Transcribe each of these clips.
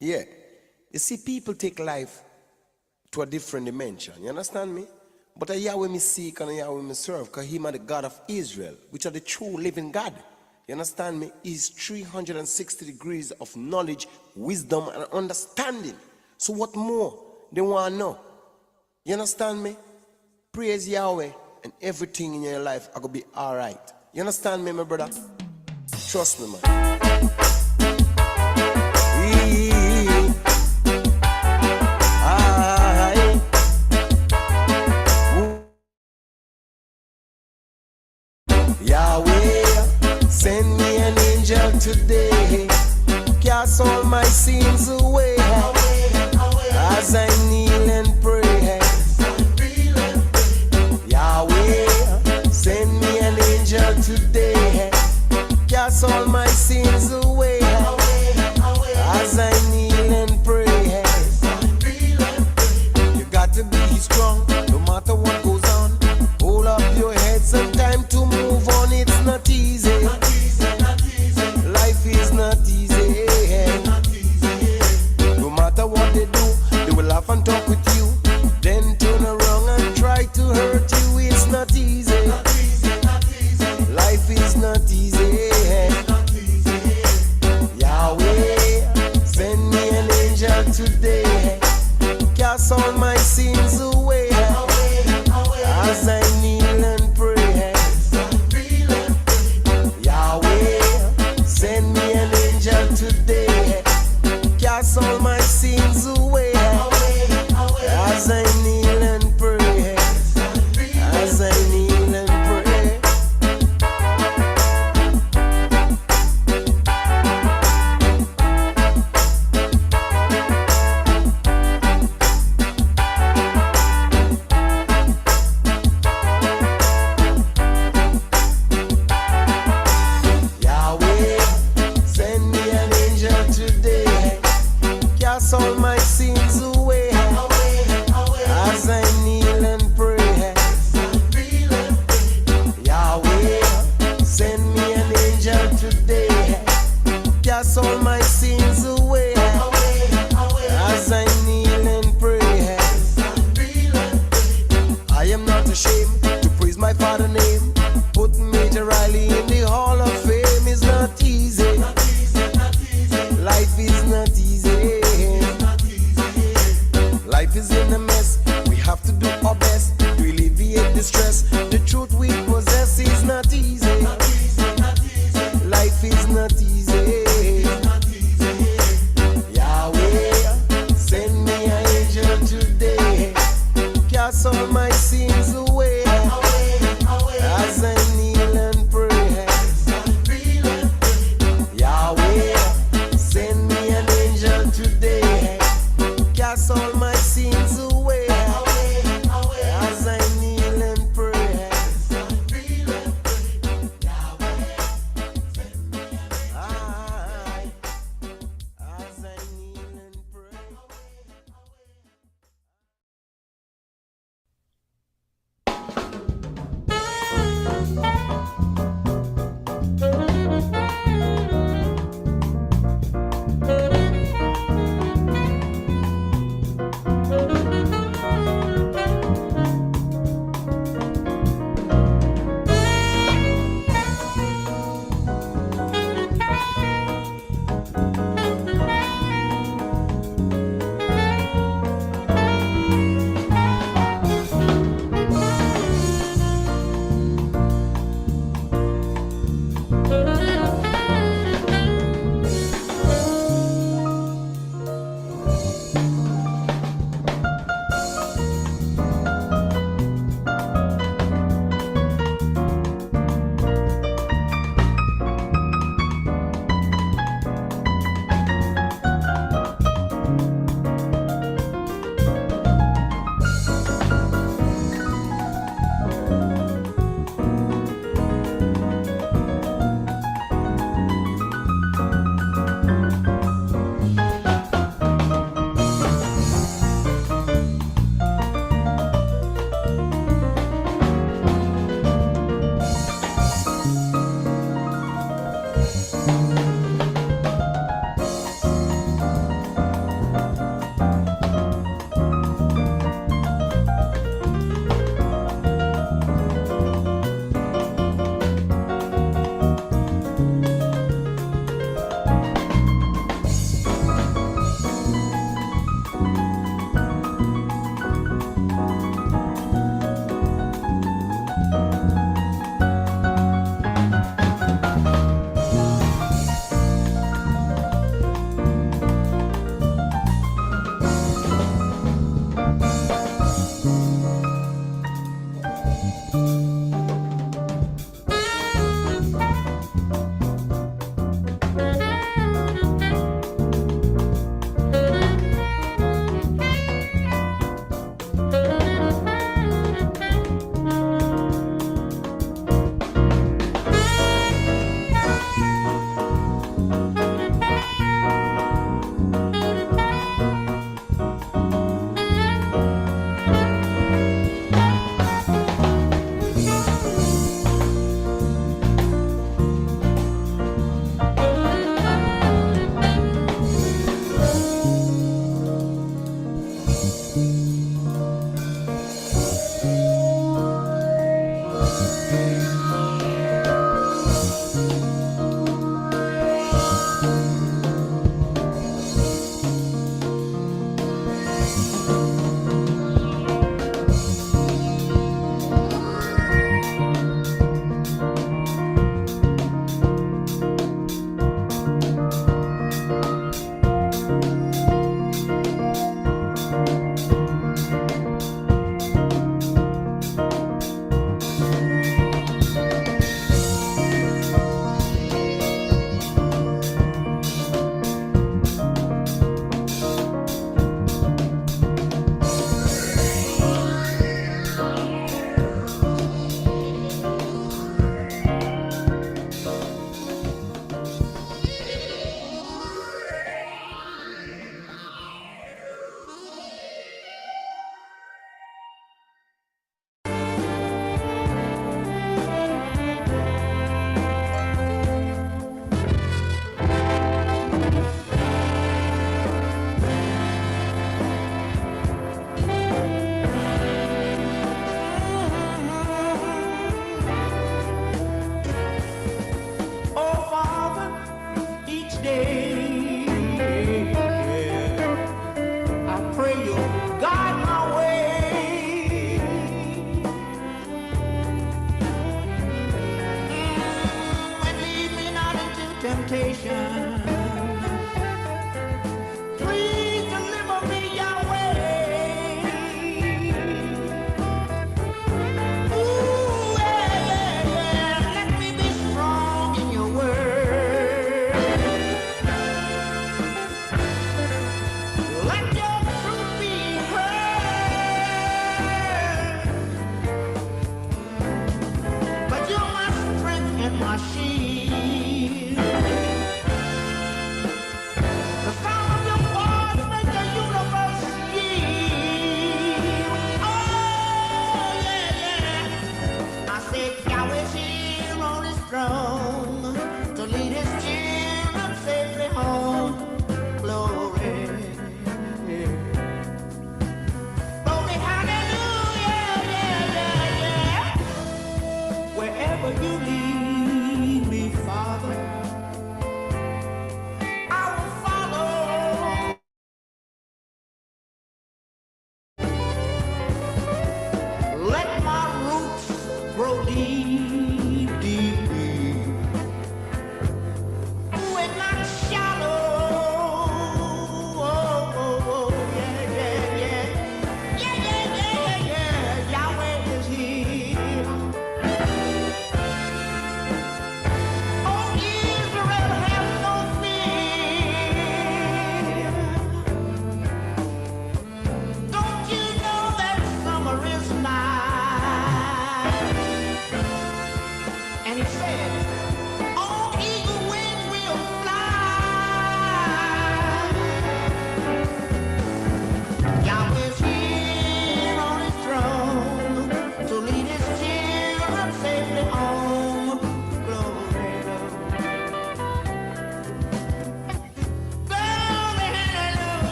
Yeah. You see, people take life to a different dimension. You understand me? But a Yahweh me seek and a Yahweh me serve, because him are the God of Israel, which are the true living God. You understand me? He's 360 degrees of knowledge, wisdom, and understanding. So what more they want to know? You understand me? Praise Yahweh, and everything in your life are going to be all right. You understand me, my brother? Trust me, man. Yahweh, send me an angel today, cast all my sins away, as I kneel and pray. Yahweh, send me an angel today, cast all my sins away, as I kneel and pray. You got to be strong, no matter what goes on. Hold up your head, some time to move on. It's not easy. Life is not easy. No matter what they do, they will laugh and talk with you, then turn around and try to hurt you. It's not easy. Life is not easy. Yahweh, send me an angel today, cast all my sins away, as I kneel and pray. Yahweh, send me an angel today, cast all my sins away, as I kneel and pray, as I kneel and pray. Yahweh, send me an angel today, cast all my sins away, as I kneel and pray. Yahweh, send me an angel today, cast all my sins away, as I kneel and pray. I am not ashamed to praise my Father's name. Put Major Riley in the Hall of Fame is not easy. Life is not easy. Life is in a mess. We have to do our best to alleviate the stress. The truth we possess is not easy. Life is not easy. Yahweh, send me an angel today, cast all my sins away, as I kneel and pray. Yahweh, send me an angel today, cast all my sins away, as I kneel and pray. As I kneel and pray.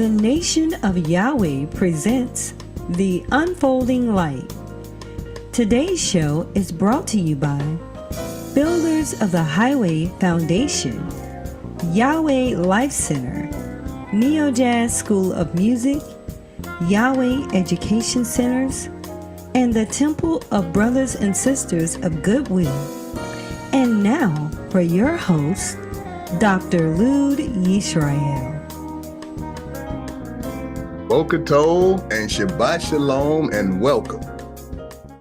The Nation of Yahweh presents The Unfolding Light. Today's show is brought to you by Builders of the Highway Foundation, Yahweh Life Center, Neo Jazz School of Music, Yahweh Education Centers, and the Temple of Brothers and Sisters of Goodwill. And now for your host, Dr. Lud Yisrael. Boker Tov and Shabbat Shalom, and welcome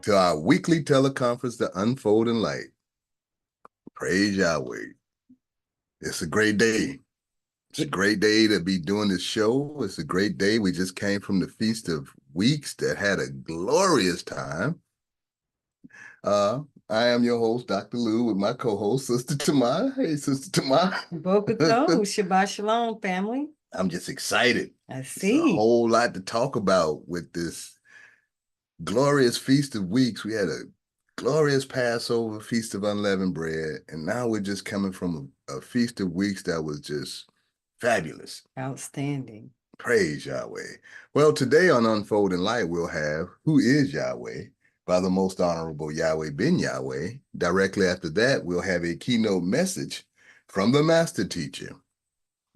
to our weekly teleconference, The Unfolding Light. Praise Yahweh. It's a great day. It's a great day to be doing this show. It's a great day. We just came from the Feast of Weeks that had a glorious time. I am your host, Dr. Lou, with my co-host, Sister Tamar. Hey, Sister Tamar. Boker Tov, Shabbat Shalom, family. I'm just excited. I It's a see. whole lot to talk about with this glorious Feast of Weeks. We had a glorious Passover, Feast of Unleavened Bread, and now we're just coming from a Feast of Weeks that was just fabulous. Outstanding. Praise Yahweh. Well, today on Unfolding Light, we'll have Who is Yahweh by the Most Honorable Yahweh Ben Yahweh. Directly after that, we'll have a keynote message from the Master Teacher,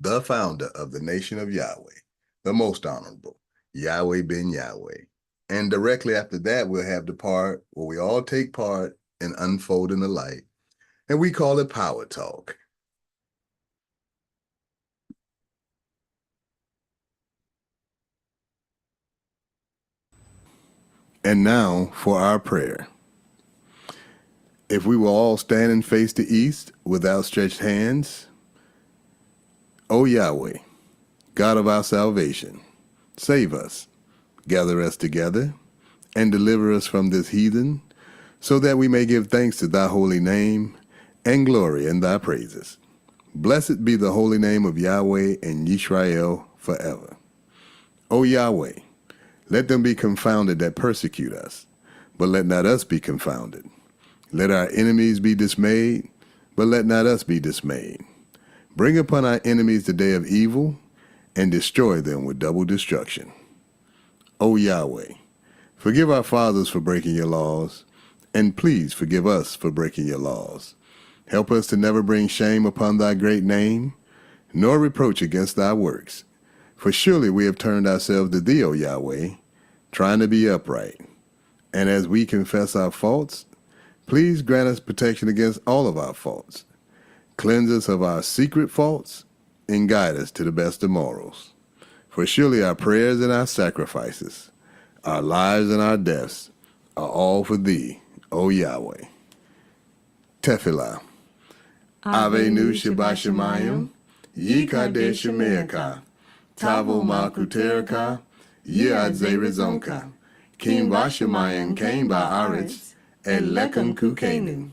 the founder of the Nation of Yahweh, the Most Honorable Yahweh Ben Yahweh. And directly after that, we'll have the part where we all take part in unfolding the light, and we call it Power Talk. And now for our prayer. If we will all stand and face the east with outstretched hands, O Yahweh, God of our salvation, save us, gather us together, and deliver us from this heathen, so that we may give thanks to thy holy name and glory in thy praises. Blessed be the holy name of Yahweh and Yisrael forever. O Yahweh, let them be confounded that persecute us, but let not us be confounded. Let our enemies be dismayed, but let not us be dismayed. Bring upon our enemies the day of evil, and destroy them with double destruction. O Yahweh, forgive our fathers for breaking your laws, and please forgive us for breaking your laws. Help us to never bring shame upon thy great name, nor reproach against thy works. For surely we have turned ourselves to thee, O Yahweh, trying to be upright. And as we confess our faults, please grant us protection against all of our faults. Cleanse us of our secret faults, and guide us to the best of morals. For surely our prayers and our sacrifices, our lives and our deaths, are all for thee, O Yahweh. Tefillah. Avenu Shabbat Shemayim, Yikadesh Shemeaka, Tavo Makuterika, Yad Zerizonka, Kim Vashemayim Kain Ba'aretz, Elekum Kukenu,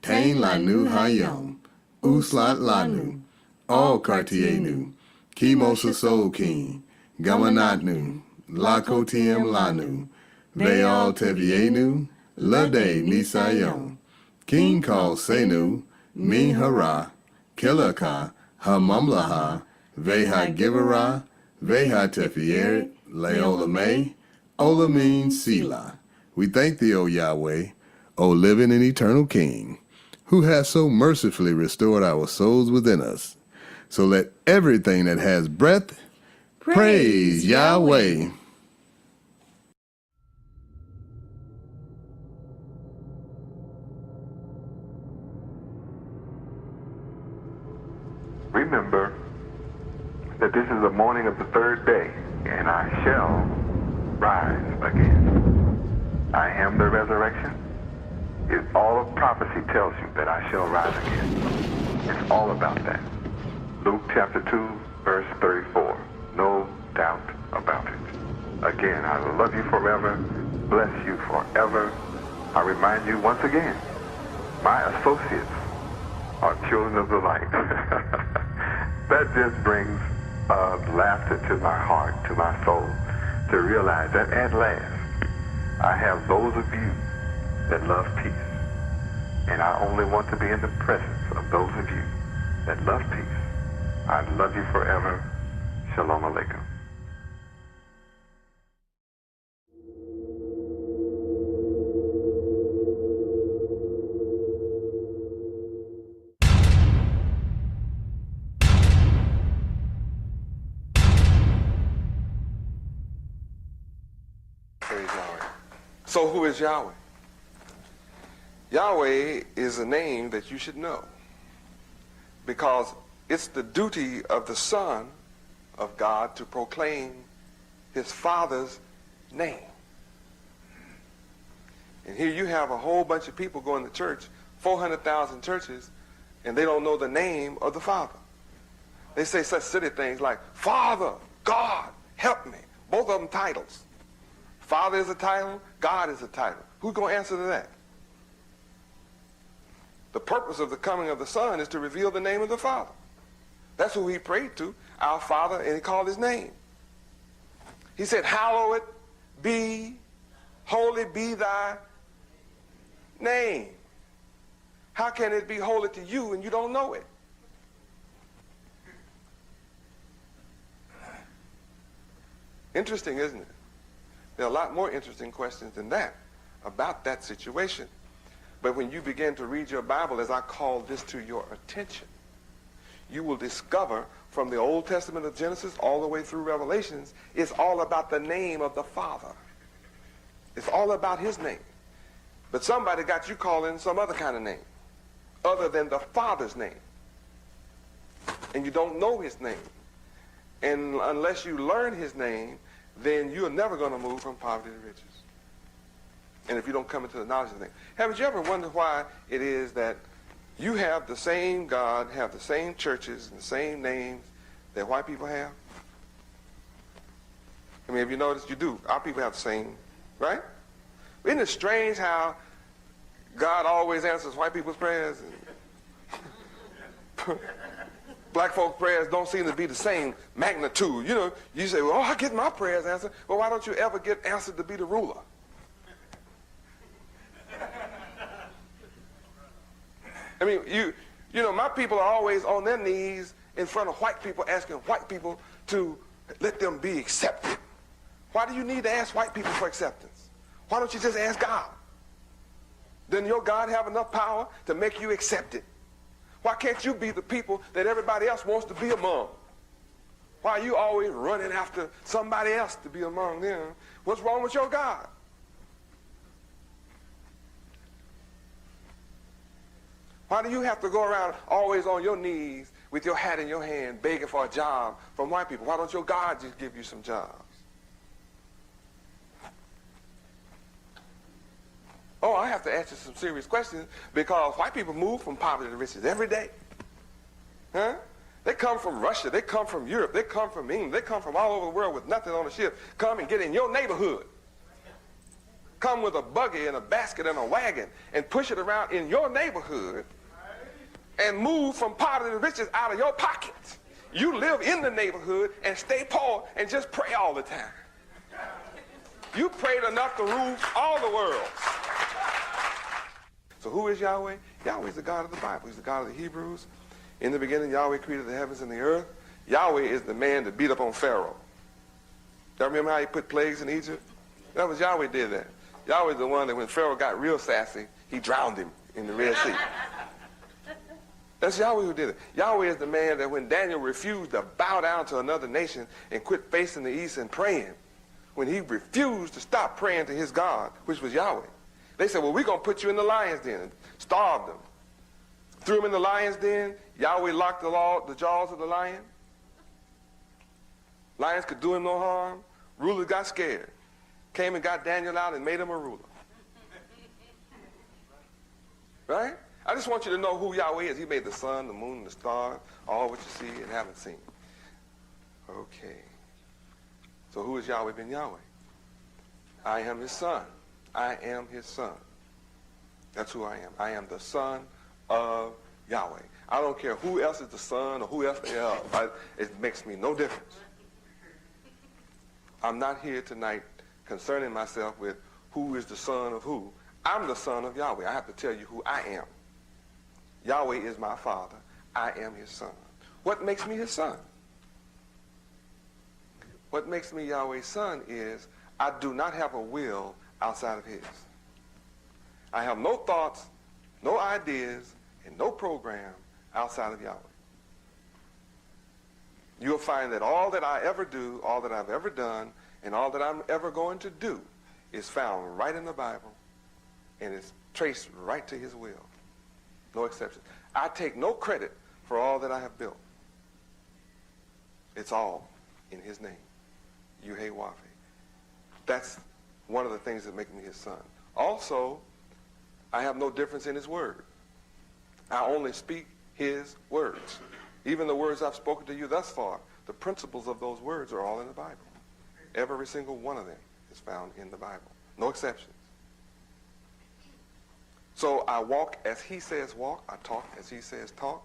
Tain Lanu Hayom, Uslat Lanu, All Kartienu, Kimosa King, Gamanatnu, Lakotiem Lanu, Veal Tevienu, Lade Nisayom, King Kal Senu, Min Hara, Kilaka, Hamamlaha, Veha Givera, Veha Tefieret, Leolame, Olamin Sila. We thank thee, O Yahweh, O living and eternal King, who has so mercifully restored our souls within us. So let everything that has breath praise Yahweh. Remember that this is the morning of the third day, and I shall rise again. I am the resurrection. All of prophecy tells you that I shall rise again. It's all about that. Luke chapter 2, verse 34. No doubt about it. Again, I love you forever, bless you forever. I remind you once again, my associates are children of the light. That just brings laughter to my heart, to my soul, to realize that at last I have those of you that love peace. And I only want to be in the presence of those of you that love peace. I love you forever. Shalom Aleichem. Praise Yahweh. So who is Yahweh? Yahweh is a name that you should know, because it's the duty of the Son of God to proclaim his Father's name. And here you have a whole bunch of people going to church, 400,000 churches, and they don't know the name of the Father. They say such silly things like, Father, God, help me. Both of them titles. Father is a title, God is a title. Who's going to answer to that? The purpose of the coming of the Son is to reveal the name of the Father. That's who he prayed to, our Father, and he called his name. He said, hallowed be, holy be thy name. How can it be holy to you and you don't know it? Interesting, isn't it? There are a lot more interesting questions than that about that situation. But when you begin to read your Bible, as I call this to your attention, you will discover from the Old Testament of Genesis all the way through Revelations, it's all about the name of the Father. It's all about his name. But somebody got you calling some other kind of name other than the Father's name. And you don't know his name. And unless you learn his name, then you're never going to move from poverty to riches. And if you don't come into the knowledge of the name. Haven't you ever wondered why it is that you have the same God, have the same churches, and the same names that white people have? I mean, have you noticed? You do. Our people have the same, right? Isn't it strange how God always answers white people's prayers? And black folks' prayers don't seem to be the same magnitude. You know, you say, well, I get my prayers answered. Well, why don't you ever get answered to be the ruler? I mean, you know, my people are always on their knees in front of white people asking white people to let them be accepted. Why do you need to ask white people for acceptance? Why don't you just ask God? Doesn't your God have enough power to make you accepted? Why can't you be the people that everybody else wants to be among? Why are you always running after somebody else to be among them? What's wrong with your God? Why do you have to go around always on your knees with your hat in your hand begging for a job from white people? Why don't your God just give you some jobs? Oh, I have to ask you some serious questions because white people move from poverty to riches every day. Huh? They come from Russia. They come from Europe. They come from England. They come from all over the world with nothing on the ship. Come and get in your neighborhood. Come with a buggy and a basket and a wagon and push it around in your neighborhood and move from poverty to riches out of your pockets. You live in the neighborhood and stay poor and just pray all the time. You prayed enough to rule all the world. So who is Yahweh? Yahweh is the God of the Bible. He's the God of the Hebrews. In the beginning, Yahweh created the heavens and the earth. Yahweh is the man that beat up on Pharaoh. Y'all remember how he put plagues in Egypt? That was Yahweh did that. Yahweh is the one that when Pharaoh got real sassy, he drowned him in the Red Sea. That's Yahweh who did it. Yahweh is the man that when Daniel refused to bow down to another nation and quit facing the east and praying, when he refused to stop praying to his God, which was Yahweh, they said, well, we're going to put you in the lion's den and starve them. Threw him in the lion's den. Yahweh locked the jaws of the lion. Lions could do him no harm. Rulers got scared. Came and got Daniel out and made him a ruler. Right? I just want you to know who Yahweh is. He made the sun, the moon, the stars, all what you see and haven't seen. Okay. So who is Yahweh ben Yahweh? I am his son. I am his son. That's who I am. I am the son of Yahweh. I don't care who else is the son or who else they are. It makes me no difference. I'm not here tonight concerning myself with who is the son of who. I'm the son of Yahweh. I have to tell you who I am. Yahweh is my father. I am his son. What makes me his son? What makes me Yahweh's son is I do not have a will outside of his. I have no thoughts, no ideas, and no program outside of Yahweh. You'll find that all that I ever do, all that I've ever done, and all that I'm ever going to do is found right in the Bible, and it's traced right to his will. No exception. I take no credit for all that I have built. It's all in his name. Yuhewafe. That's one of the things that make me his son. Also, I have no difference in his word. I only speak his words. Even the words I've spoken to you thus far, the principles of those words are all in the Bible. Every single one of them is found in the Bible. No exceptions. So I walk as he says walk. I talk as he says talk.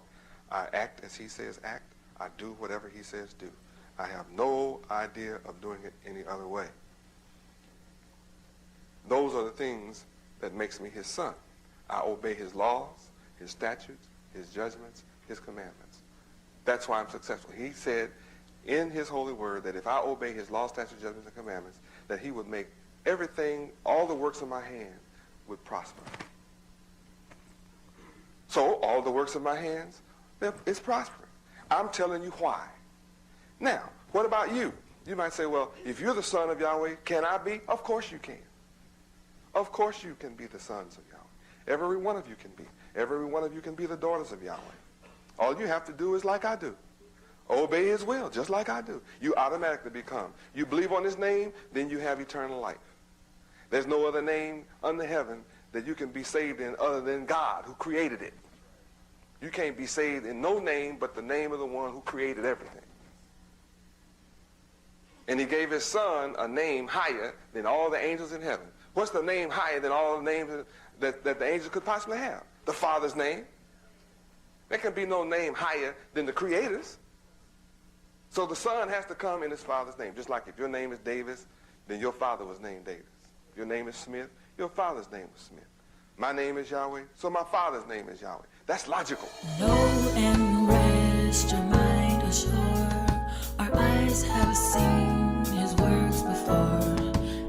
I act as he says act. I do whatever he says do. I have no idea of doing it any other way. Those are the things that makes me his son. I obey his laws, his statutes, his judgments, his commandments. That's why I'm successful. He said in his holy word that if I obey his laws, statutes, judgments, and commandments, that he would make everything, all the works of my hand would prosper. So all the works of my hands, it's prospering. I'm telling you why. Now, what about you? You might say, well, if you're the son of Yahweh, can I be? Of course you can. Of course you can be the sons of Yahweh. Every one of you can be. Every one of you can be the daughters of Yahweh. All you have to do is like I do. Obey his will, just like I do. You automatically become. You believe on his name, then you have eternal life. There's no other name under heaven that you can be saved in other than God who created it. You can't be saved in no name but the name of the one who created everything. And he gave his son a name higher than all the angels in heaven. What's the name higher than all the names that the angels could possibly have? The Father's name. There can be no name higher than the Creator's. So the son has to come in his father's name. Just like if your name is Davis, then your father was named Davis. If your name is Smith, your father's name was Smith. My name is Yahweh, so my father's name is Yahweh. That's logical. Know and rest your mind assured. Our eyes have seen his works before.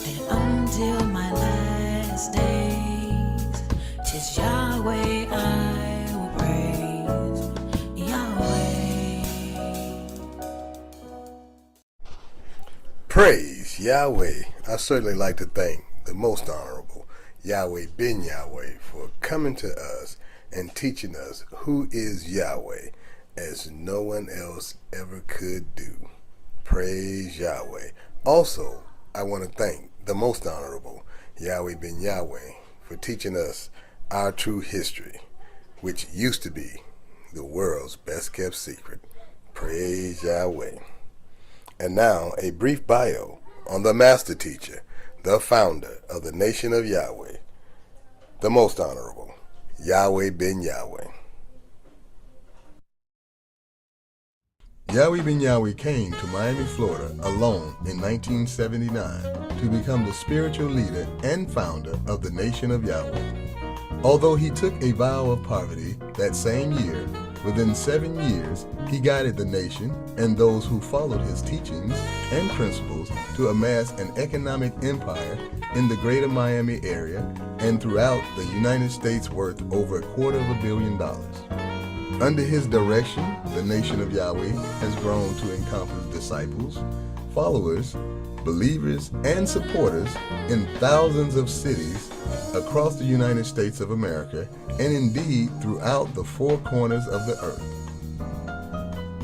And until my last days, 'tis Yahweh I will praise. Yahweh. Praise Yahweh. I certainly like to thank the most honorable Yahweh Ben Yahweh for coming to us and teaching us who is Yahweh as no one else ever could do. Praise Yahweh. Also, I want to thank the most honorable Yahweh Ben Yahweh for teaching us our true history, which used to be the world's best kept secret. Praise Yahweh. And now, a brief bio on the master teacher, the founder of the nation of Yahweh, the most honorable Yahweh Ben Yahweh. Yahweh Ben Yahweh came to Miami, Florida alone in 1979 to become the spiritual leader and founder of the nation of Yahweh. Although he took a vow of poverty that same year, within 7 years, he guided the nation and those who followed his teachings and principles to amass an economic empire in the greater Miami area and throughout the United States worth over $250 million. Under his direction, the nation of Yahweh has grown to encompass disciples, followers, believers, and supporters in thousands of cities across the United States of America and indeed throughout the four corners of the earth.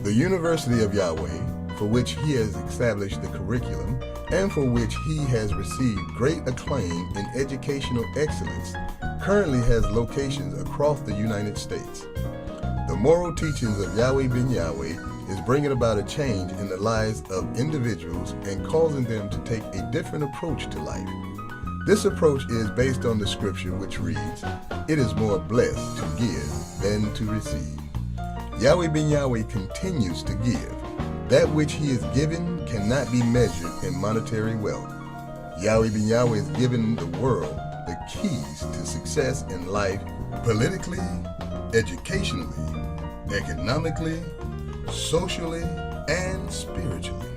The University of Yahweh, for which he has established the curriculum and for which he has received great acclaim in educational excellence, currently has locations across the United States. The moral teachings of Yahweh Ben Yahweh is bringing about a change in the lives of individuals and causing them to take a different approach to life. This approach is based on the scripture which reads, "It is more blessed to give than to receive." Yahweh Ben Yahweh continues to give. That which he is given cannot be measured in monetary wealth. Yahweh Ben Yahweh is giving the world the keys to success in life politically, educationally, economically, socially, and spiritually.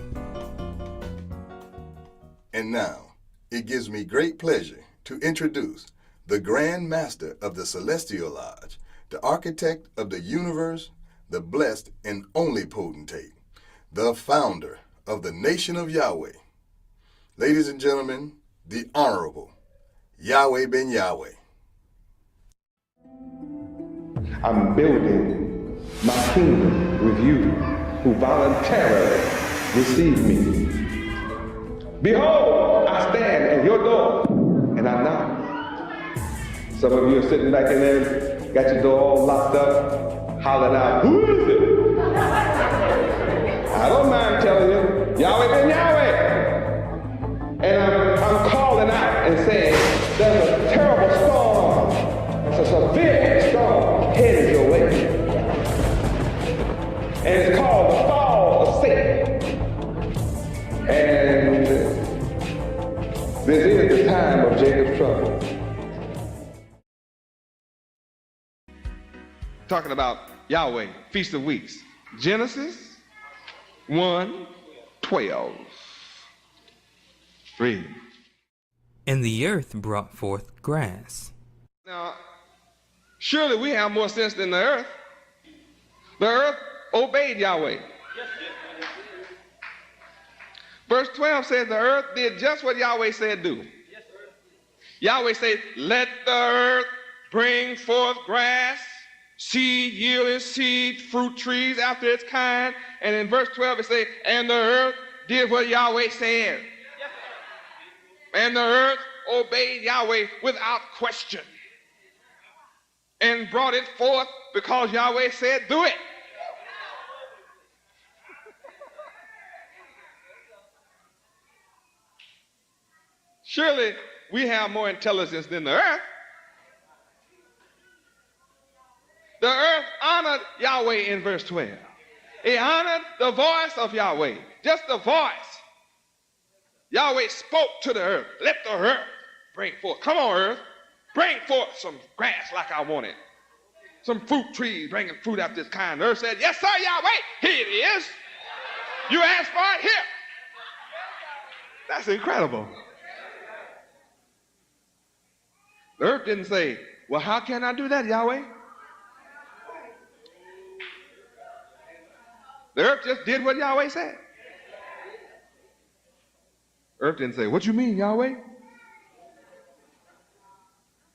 And now, it gives me great pleasure to introduce the Grand Master of the Celestial Lodge, the architect of the universe, the blessed and only potentate, the founder of the nation of Yahweh. Ladies and gentlemen, the Honorable Yahweh Ben Yahweh. I'm building my kingdom with you who voluntarily receive me. Behold, I stand at your door and I knock. Some of you are sitting back in there, got your door all locked up, hollering out, who is it? I don't mind telling you, Yahweh been Yahweh. And I'm calling out and saying, there's a terrible storm. It's a severe storm headed your way. And it's called the fall of Satan. And this is the time of Jacob's trouble. Talking about Yahweh, Feast of Weeks. Genesis 1:12. Read. And the earth brought forth grass. Now, surely we have more sense than the earth. The earth obeyed Yahweh. Verse 12 says the earth did just what Yahweh said do. Yahweh said, let the earth bring forth grass, seed yielding seed, fruit trees after its kind. And in verse 12 it says, and the earth did what Yahweh said. And the earth obeyed Yahweh without question and brought it forth because Yahweh said, do it. Surely we have more intelligence than the earth. The earth honored Yahweh in verse 12. It honored the voice of Yahweh, just the voice. Yahweh spoke to the earth. Let the earth bring forth. Come on, earth. Bring forth some grass like I wanted. Some fruit trees bringing fruit after this kind. The earth said, yes, sir, Yahweh. Here it is. You asked for it, here. That's incredible. The earth didn't say, well, how can I do that, Yahweh? The earth just did what Yahweh said. Earth didn't say, what you mean, Yahweh?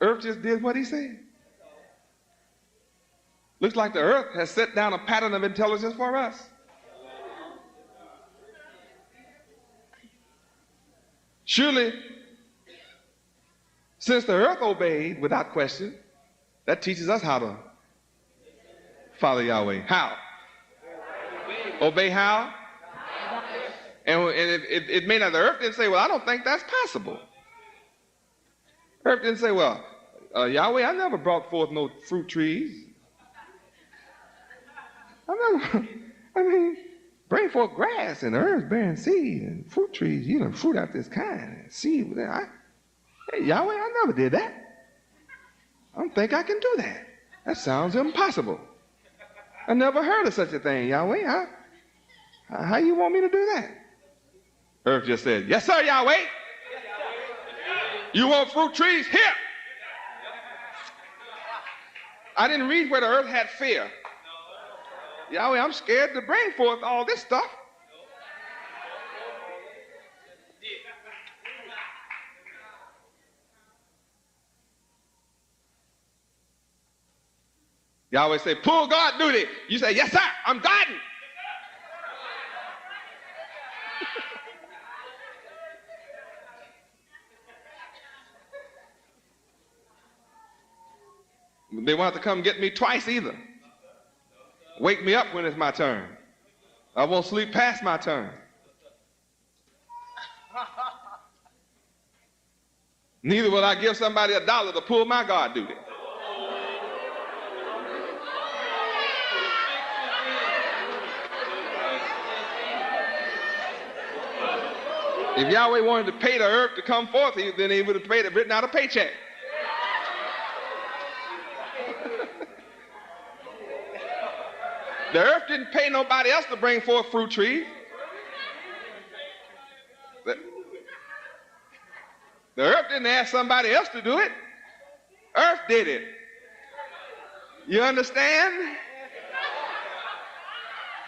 Earth just did what he said. Looks like the earth has set down a pattern of intelligence for us. Surely, since the earth obeyed without question, that teaches us how to follow Yahweh. How? Obey how? And it may not, the earth didn't say, well, I don't think that's possible. Earth didn't say, well, Yahweh, I never brought forth no fruit trees. Bring forth grass and the earth bearing seed and fruit trees, fruit after this kind and seed. Hey, Yahweh, I never did that. I don't think I can do that. That sounds impossible. I never heard of such a thing, Yahweh. How you want me to do that? Earth just said, yes, sir, Yahweh. You want fruit trees? Here. I didn't read where the earth had fear. Yahweh, I'm scared to bring forth all this stuff. Yahweh say, pull guard duty. You say, yes, sir, I'm guarding. They won't have to come get me twice either. Wake me up when it's my turn. I won't sleep past my turn. Neither will I give somebody $1 to pull my guard duty. If Yahweh wanted to pay the earth to come forth, then he would have written out a paycheck. The earth didn't pay nobody else to bring forth fruit trees. The earth didn't ask somebody else to do it. Earth did it. You understand?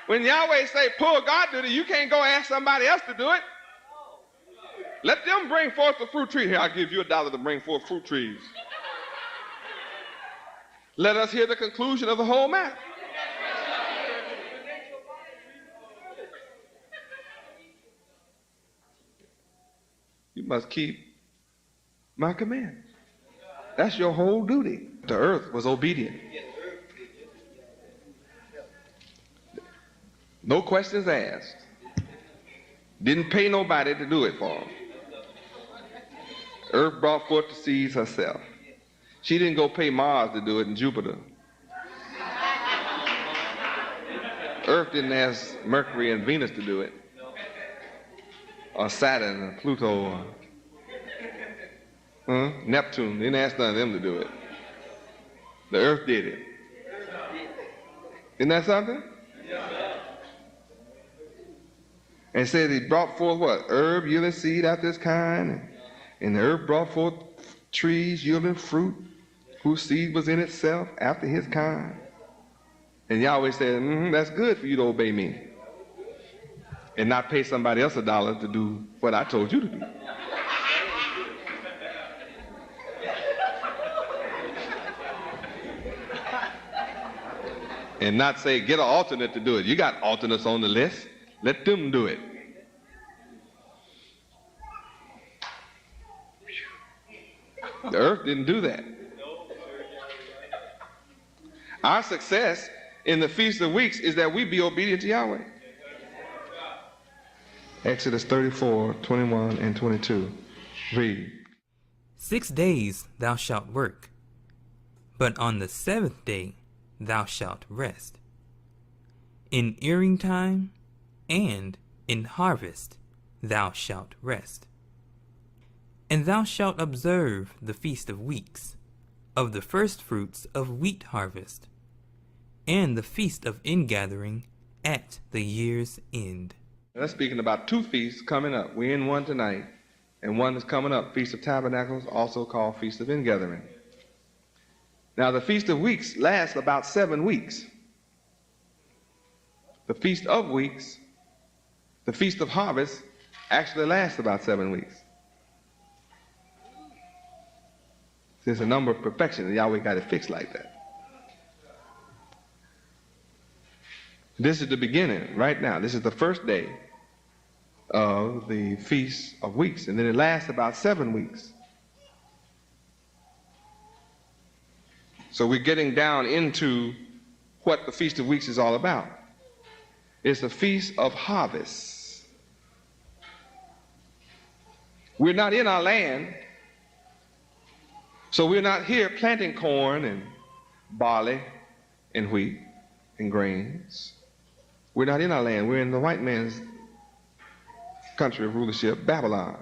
When Yahweh say pull God duty, you can't go ask somebody else to do it. Let them bring forth the fruit tree. Here, I'll give you $1 to bring forth fruit trees. Let us hear the conclusion of the whole matter. must keep my command. That's your whole duty. The earth was obedient. No questions asked. Didn't pay nobody to do it for them. Earth brought forth the seeds herself. She didn't go pay Mars to do it and Jupiter. Earth didn't ask Mercury and Venus to do it, or Saturn or Pluto or Neptune. Didn't ask none of them to do it. The earth did it. Isn't that something? And it said he brought forth what? Herb yielding seed after its kind, and the earth brought forth trees yielding fruit, whose seed was in itself after his kind. And Yahweh said, that's good for you to obey me and not pay somebody else $1 to do what I told you to do. And not say, get an alternate to do it. You got alternates on the list. Let them do it. The earth didn't do that. Our success in the Feast of Weeks is that we be obedient to Yahweh. Exodus 34, 21 and 22. Read. 6 days thou shalt work, but on the 7th day thou shalt rest. In earing time and in harvest thou shalt rest. And thou shalt observe the Feast of Weeks, of the first fruits of wheat harvest, and the Feast of Ingathering at the year's end. Now, that's speaking about 2 feasts coming up. We're in one tonight, and one is coming up, Feast of Tabernacles, also called Feast of Ingathering. Now, the Feast of Weeks lasts about 7 weeks. The Feast of Weeks, the Feast of Harvest, actually lasts about 7 weeks. There's a number of perfection, and Yahweh got it fixed like that. This is the beginning right now. This is the first day of the Feast of Weeks, and then it lasts about 7 weeks. So we're getting down into what the Feast of Weeks is all about. It's the Feast of Harvest. We're not in our land, so we're not here planting corn and barley and wheat and grains. We're not in our land. We're in the white man's country of rulership, Babylon,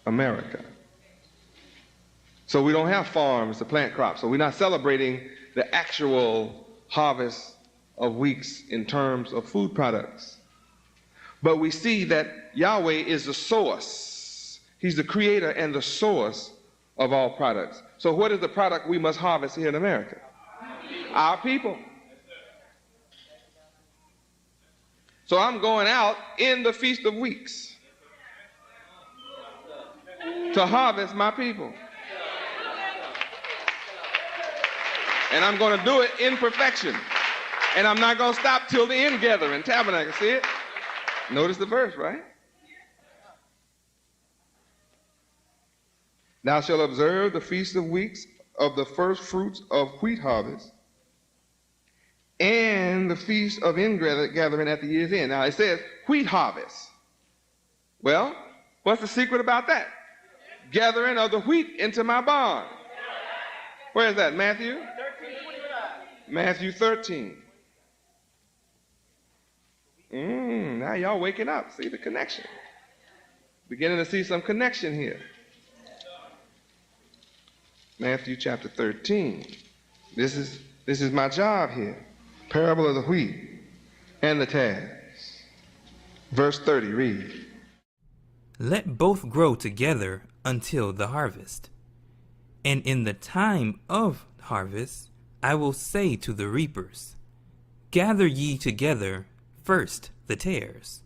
America. So we don't have farms to plant crops. So we're not celebrating the actual harvest of weeks in terms of food products. But we see that Yahweh is the source. He's the creator and the source of all products. So what is the product we must harvest here in America? Our people. So I'm going out in the Feast of Weeks to harvest my people. And I'm going to do it in perfection. And I'm not going to stop till the ingathering tabernacle. See it? Notice the verse, right? Thou shalt observe the Feast of Weeks of the first fruits of wheat harvest, and the Feast of Ingathering at the year's end. Now it says wheat harvest. Well, what's the secret about that? Gathering of the wheat into my barn. Where is that? Matthew? Matthew 13. Now y'all waking up. See the connection. Beginning to see some connection here. Matthew chapter 13. This is my job here. Parable of the wheat and the tares. Verse 30, read. Let both grow together until the harvest. And in the time of harvest, I will say to the reapers, gather ye together first the tares,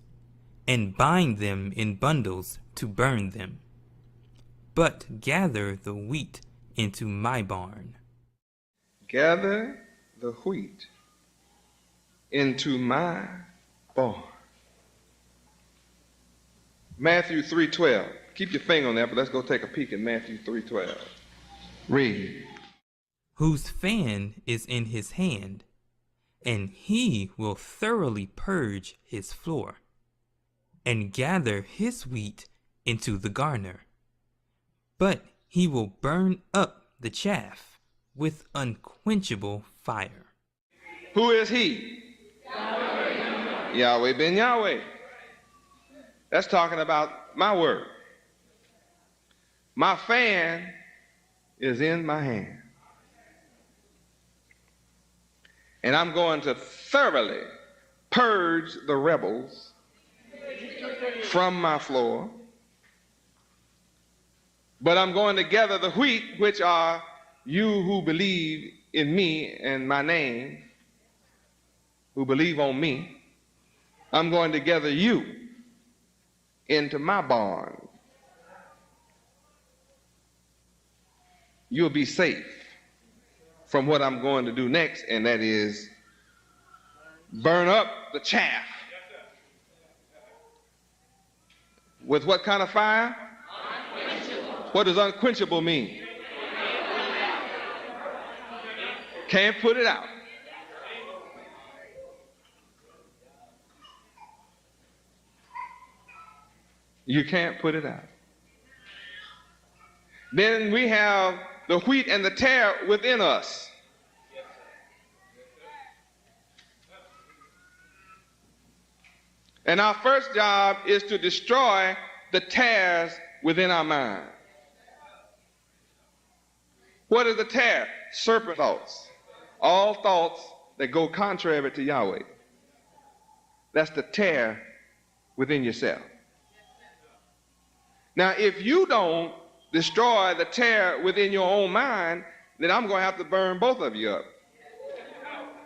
and bind them in bundles to burn them. But gather the wheat into my barn. Gather the wheat into my barn. Matthew 3:12. keep your finger on that, but let's go take a peek at Matthew 3:12. Read. Whose fan is in his hand, and he will thoroughly purge his floor, and gather his wheat into the garner. But he will burn up the chaff with unquenchable fire. Who is he? Yahweh ben Yahweh. That's talking about my word. My fan is in my hand. And I'm going to thoroughly purge the rebels from my floor. But I'm going to gather the wheat, which are you who believe in me and my name, who believe on me. I'm going to gather you into my barn. You'll be safe from what I'm going to do next, and that is burn up the chaff. With what kind of fire? Unquenchable. What does unquenchable mean? Can't put it out. You can't put it out. Then we have the wheat and the tare within us. And our first job is to destroy the tares within our mind. What is the tare? Serpent thoughts. All thoughts that go contrary to Yahweh. That's the tare within yourself. Now, if you don't destroy the tare within your own mind, then I'm going to have to burn both of you up.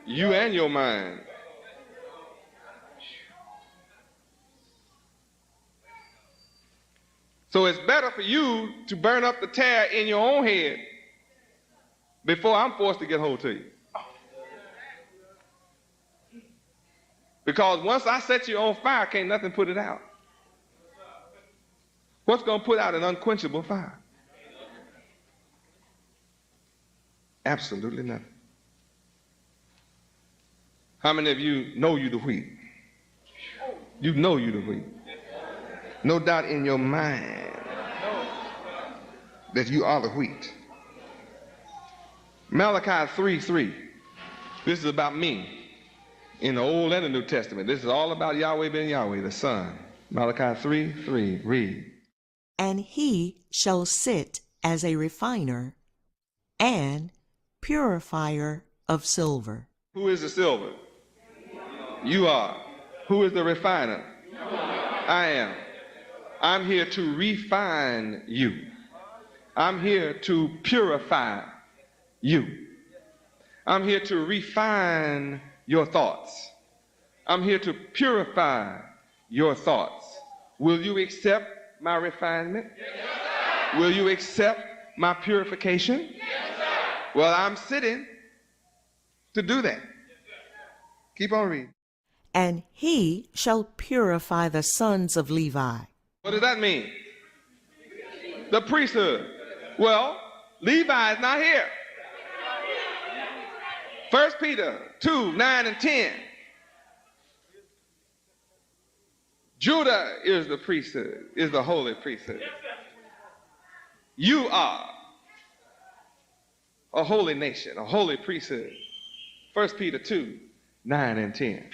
You and your mind. So it's better for you to burn up the tare in your own head before I'm forced to get hold to you. Because once I set you on fire, can't nothing put it out. What's going to put out an unquenchable fire? Absolutely nothing. How many of you know you the wheat? You know you the wheat. No doubt in your mind that you are the wheat. Malachi 3:3. This is about me in the Old and the New Testament. This is all about Yahweh ben Yahweh, the Son. Malachi 3:3. Read. And he shall sit as a refiner and purifier of silver. Who is the silver? You are. Who is the refiner? I am. I'm here to refine you. I'm here to purify you. I'm here to refine your thoughts. I'm here to purify your thoughts. Will you accept my refinement? Yes, will you accept my purification? Yes, well, I'm sitting to do that. Keep on reading. And he shall purify the sons of Levi. What does that mean? The priesthood. Well, Levi is not here. 1 Peter 2:9 and 10. Judah is the priesthood, is the holy priesthood. You are a holy nation, a holy priesthood. 1 Peter 2:9 and 10.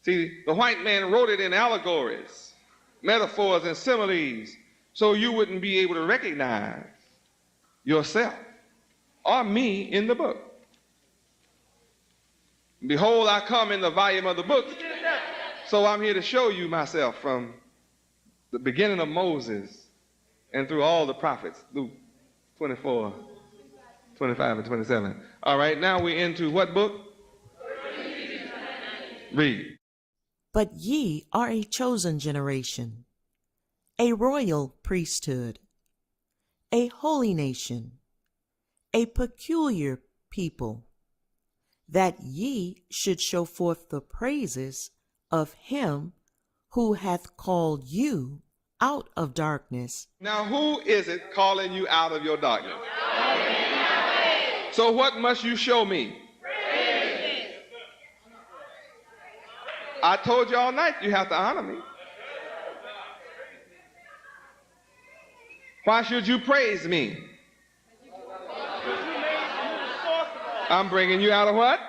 See, the white man wrote it in allegories, metaphors, and similes, so you wouldn't be able to recognize yourself or me in the book. Behold, I come in the volume of the book. So I'm here to show you myself from the beginning of Moses and through all the prophets, Luke 24, 25, and 27. All right, now we're into what book? Read. But ye are a chosen generation, a royal priesthood, a holy nation, a peculiar people, that ye should show forth the praises of him who hath called you out of darkness. Now, who is it calling you out of your darkness? So what must you show me? I told you all night you have to honor me. Why should you praise me? I'm bringing you out of what?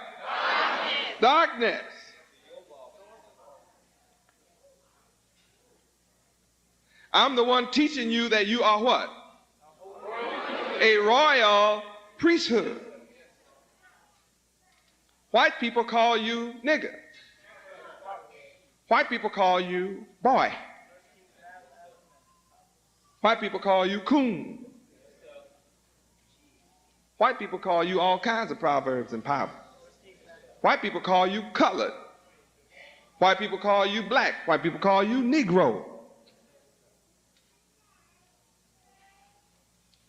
Darkness. I'm the one teaching you that you are what? A royal priesthood. White people call you nigger. White people call you boy. White people call you coon. White people call you all kinds of proverbs and parables. White people call you colored. White people call you black. White people call you Negro.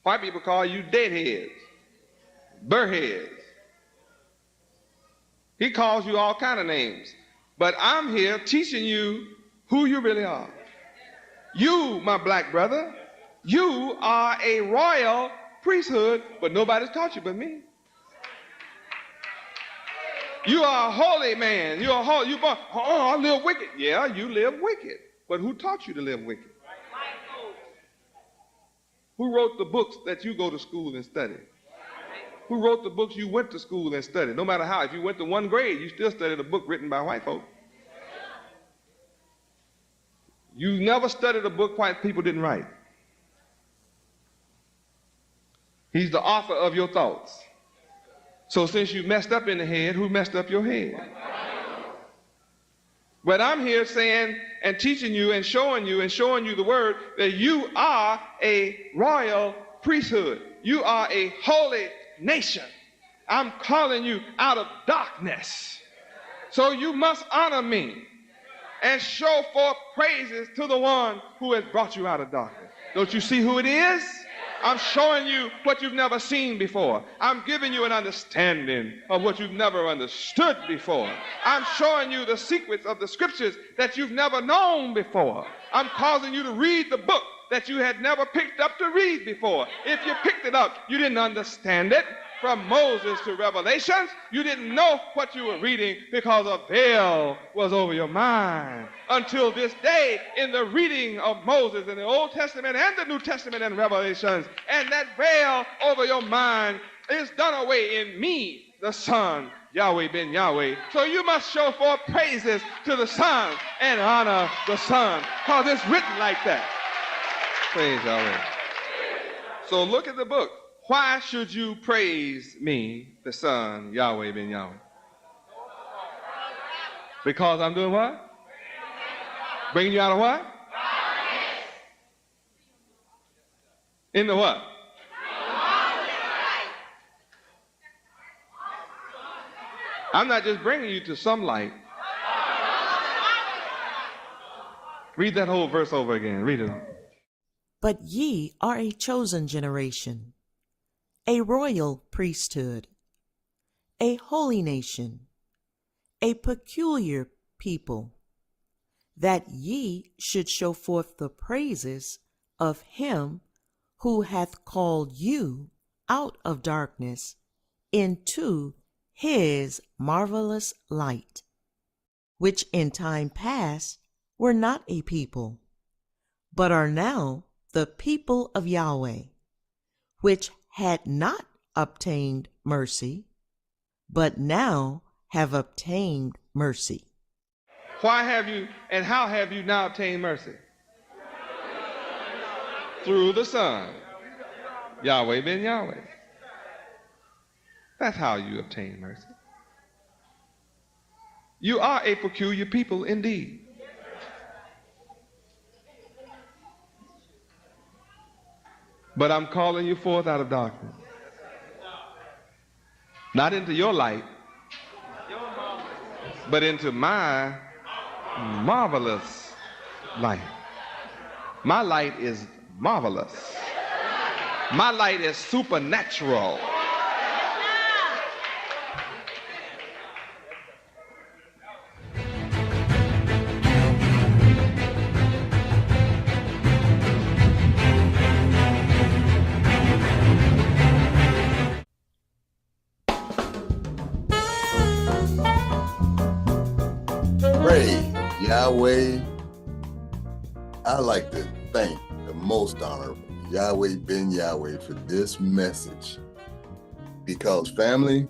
White people call you deadheads, burrheads. He calls you all kind of names. But I'm here teaching you who you really are. You, my black brother, you are a royal priesthood, but nobody's taught you but me. You are a holy man. You're a holy. I live wicked. Yeah, you live wicked. But who taught you to live wicked? Who wrote the books that you go to school and study? Who wrote the books you went to school and studied? No matter how, if you went to 1 grade, you still studied a book written by white folk. You never studied a book white people didn't write. He's the author of your thoughts. So since you messed up in the head, who messed up your head? But I'm here saying and teaching you and showing you the word that you are a royal priesthood. You are a holy nation. I'm calling you out of darkness. So you must honor me and show forth praises to the one who has brought you out of darkness. Don't you see who it is? I'm showing you what you've never seen before. I'm giving you an understanding of what you've never understood before. I'm showing you the secrets of the scriptures that you've never known before. I'm causing you to read the book that you had never picked up to read before. If you picked it up, you didn't understand it. From Moses to Revelations, you didn't know what you were reading because a veil was over your mind. Until this day, in the reading of Moses in the Old Testament and the New Testament and Revelations, and that veil over your mind is done away in me, the Son, Yahweh ben Yahweh. So you must show forth praises to the Son and honor the Son, because it's written like that. Praise Yahweh. So look at the book. Why should you praise me, the Son, Yahweh ben Yahweh? Because I'm doing what? Bringing you out of what? In the what? I'm not just bringing you to some light. Read that whole verse over again. Read it. But ye are a chosen generation, a royal priesthood, a holy nation, a peculiar people, that ye should show forth the praises of him who hath called you out of darkness into his marvelous light, which in time past were not a people, but are now the people of Yahweh, which had not obtained mercy, but now have obtained mercy. Why have you and how have you now obtained mercy? Through the Son, Yahweh ben Yahweh. That's how you obtain mercy. You are a peculiar people indeed. But I'm calling you forth out of darkness. Not into your light, but into my marvelous light. My light is marvelous. My light is supernatural. pray, Yahweh. I like to thank the most honorable Yahweh Ben Yahweh for this message. Because, family,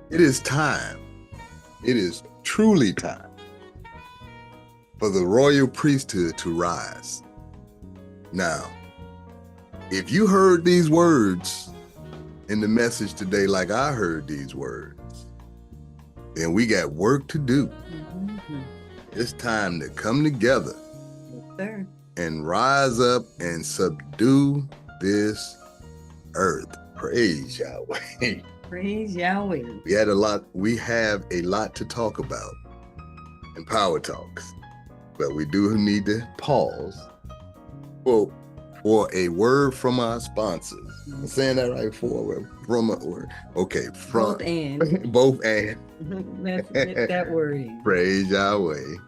it is time. It is truly time for the royal priesthood to rise. Now, if you heard these words in the message today like I heard these words, then we got work to do. It's time to come together and rise up and subdue this earth. Praise Yahweh. Praise Yahweh. We have a lot to talk about in Power Talks, but we do need to pause for a word from our sponsors. I'm saying that right? From a word. Okay, from Both and. both and. Let's get that word in. Praise Yahweh.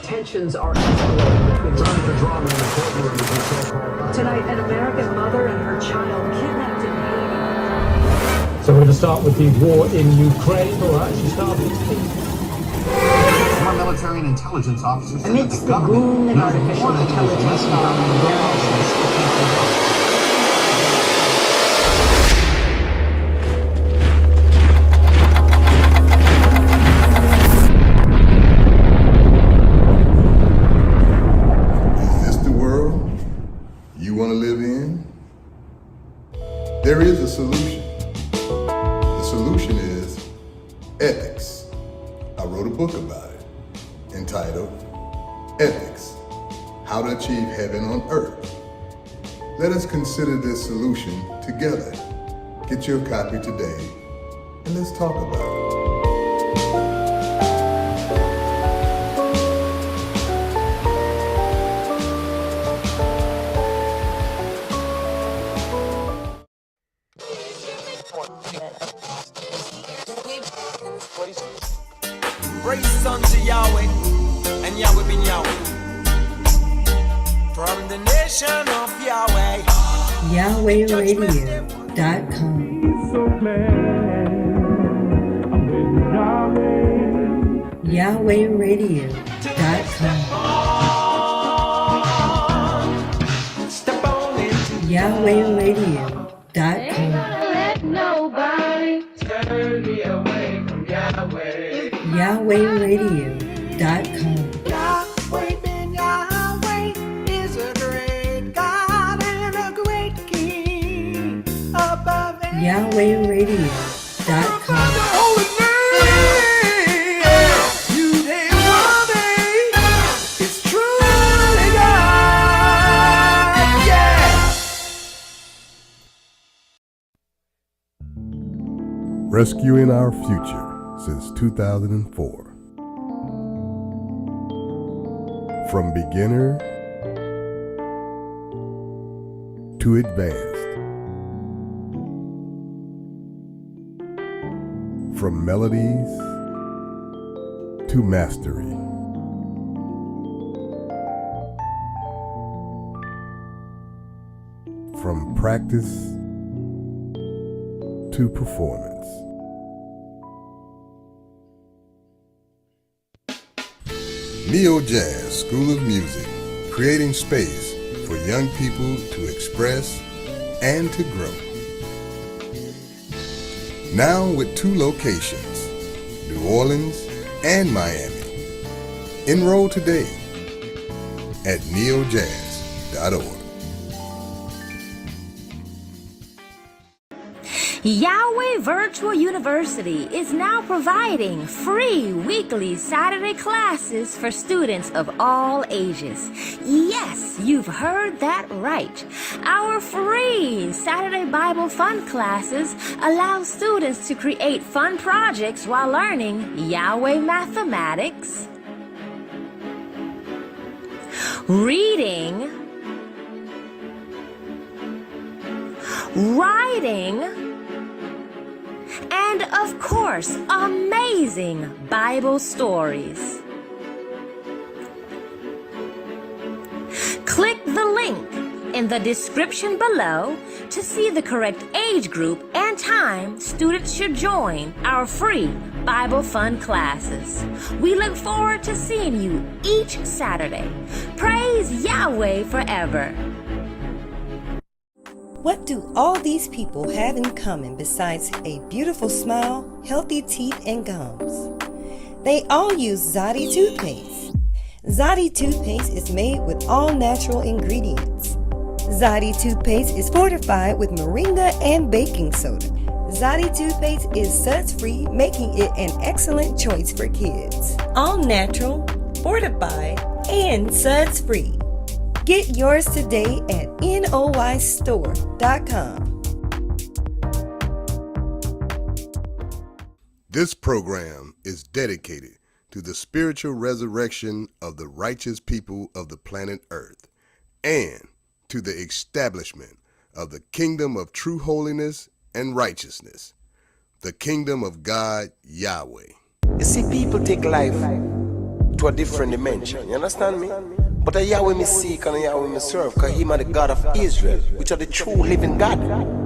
Tensions are escalating between the drama in the courtroom. Tonight, an American mother and her child kidnapped in Haiti. So we're going to start with the war in Ukraine, or actually start with peace. More military and intelligence officers. Amidst the boom in artificial intelligence want to live in? There is a solution. The solution is ethics. I wrote a book about it entitled Ethics, How to Achieve Heaven on Earth. Let us consider this solution together. Get your copy today and let's talk about it. Praises unto Yahweh, and Yahweh bin Yahweh. From the nation of Yahweh, YahwehRadio.com. YahwehRadio.com. YahwehRadio.com. Let nobody turn me away from Yahweh. YahwehRadio.com. Yahweh bin Yahweh is a great God and a great King above YahwehRadio.com. Rescuing our future since 2004. From beginner to advanced. From melodies to mastery. From practice to performance. Neo Jazz School of Music, creating space for young people to express and to grow. Now with 2 locations, New Orleans and Miami. Enroll today at neojazz.org. Yahweh Virtual University is now providing free weekly Saturday classes for students of all ages. Yes, you've heard that right. Our free Saturday Bible Fun classes allow students to create fun projects while learning Yahweh mathematics, reading, writing, and of course, amazing Bible stories. Click the link in the description below to see the correct age group and time students should join our free Bible Fun classes. We look forward to seeing you each Saturday. Praise Yahweh forever. What do all these people have in common besides a beautiful smile, healthy teeth, and gums? They all use Zodi toothpaste. Zodi toothpaste is made with all natural ingredients. Zodi toothpaste is fortified with moringa and baking soda. Zodi toothpaste is suds-free, making it an excellent choice for kids. All natural, fortified, and suds-free. Get yours today at noystore.com. This program is dedicated to the spiritual resurrection of the righteous people of the planet Earth and to the establishment of the kingdom of true holiness and righteousness, the kingdom of God Yahweh. You see, people take life to a different dimension. You understand me? But a Yahweh me seek and a Yahweh me serve, because Him are the God of Israel, which are the true living God.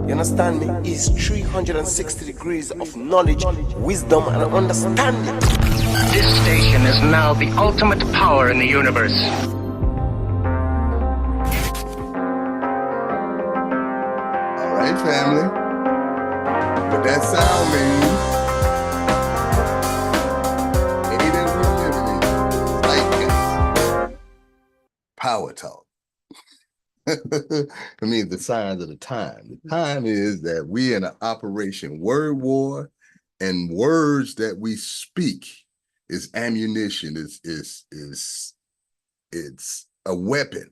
You understand me? He's 360 degrees of knowledge, wisdom, and understanding. This station is now the ultimate power in the universe. All right, family. What that sound means, ain't it we're living in? Like power talk. I mean, the signs of the time. The time is that we in an operation word war, and words that we speak is ammunition, it's a weapon.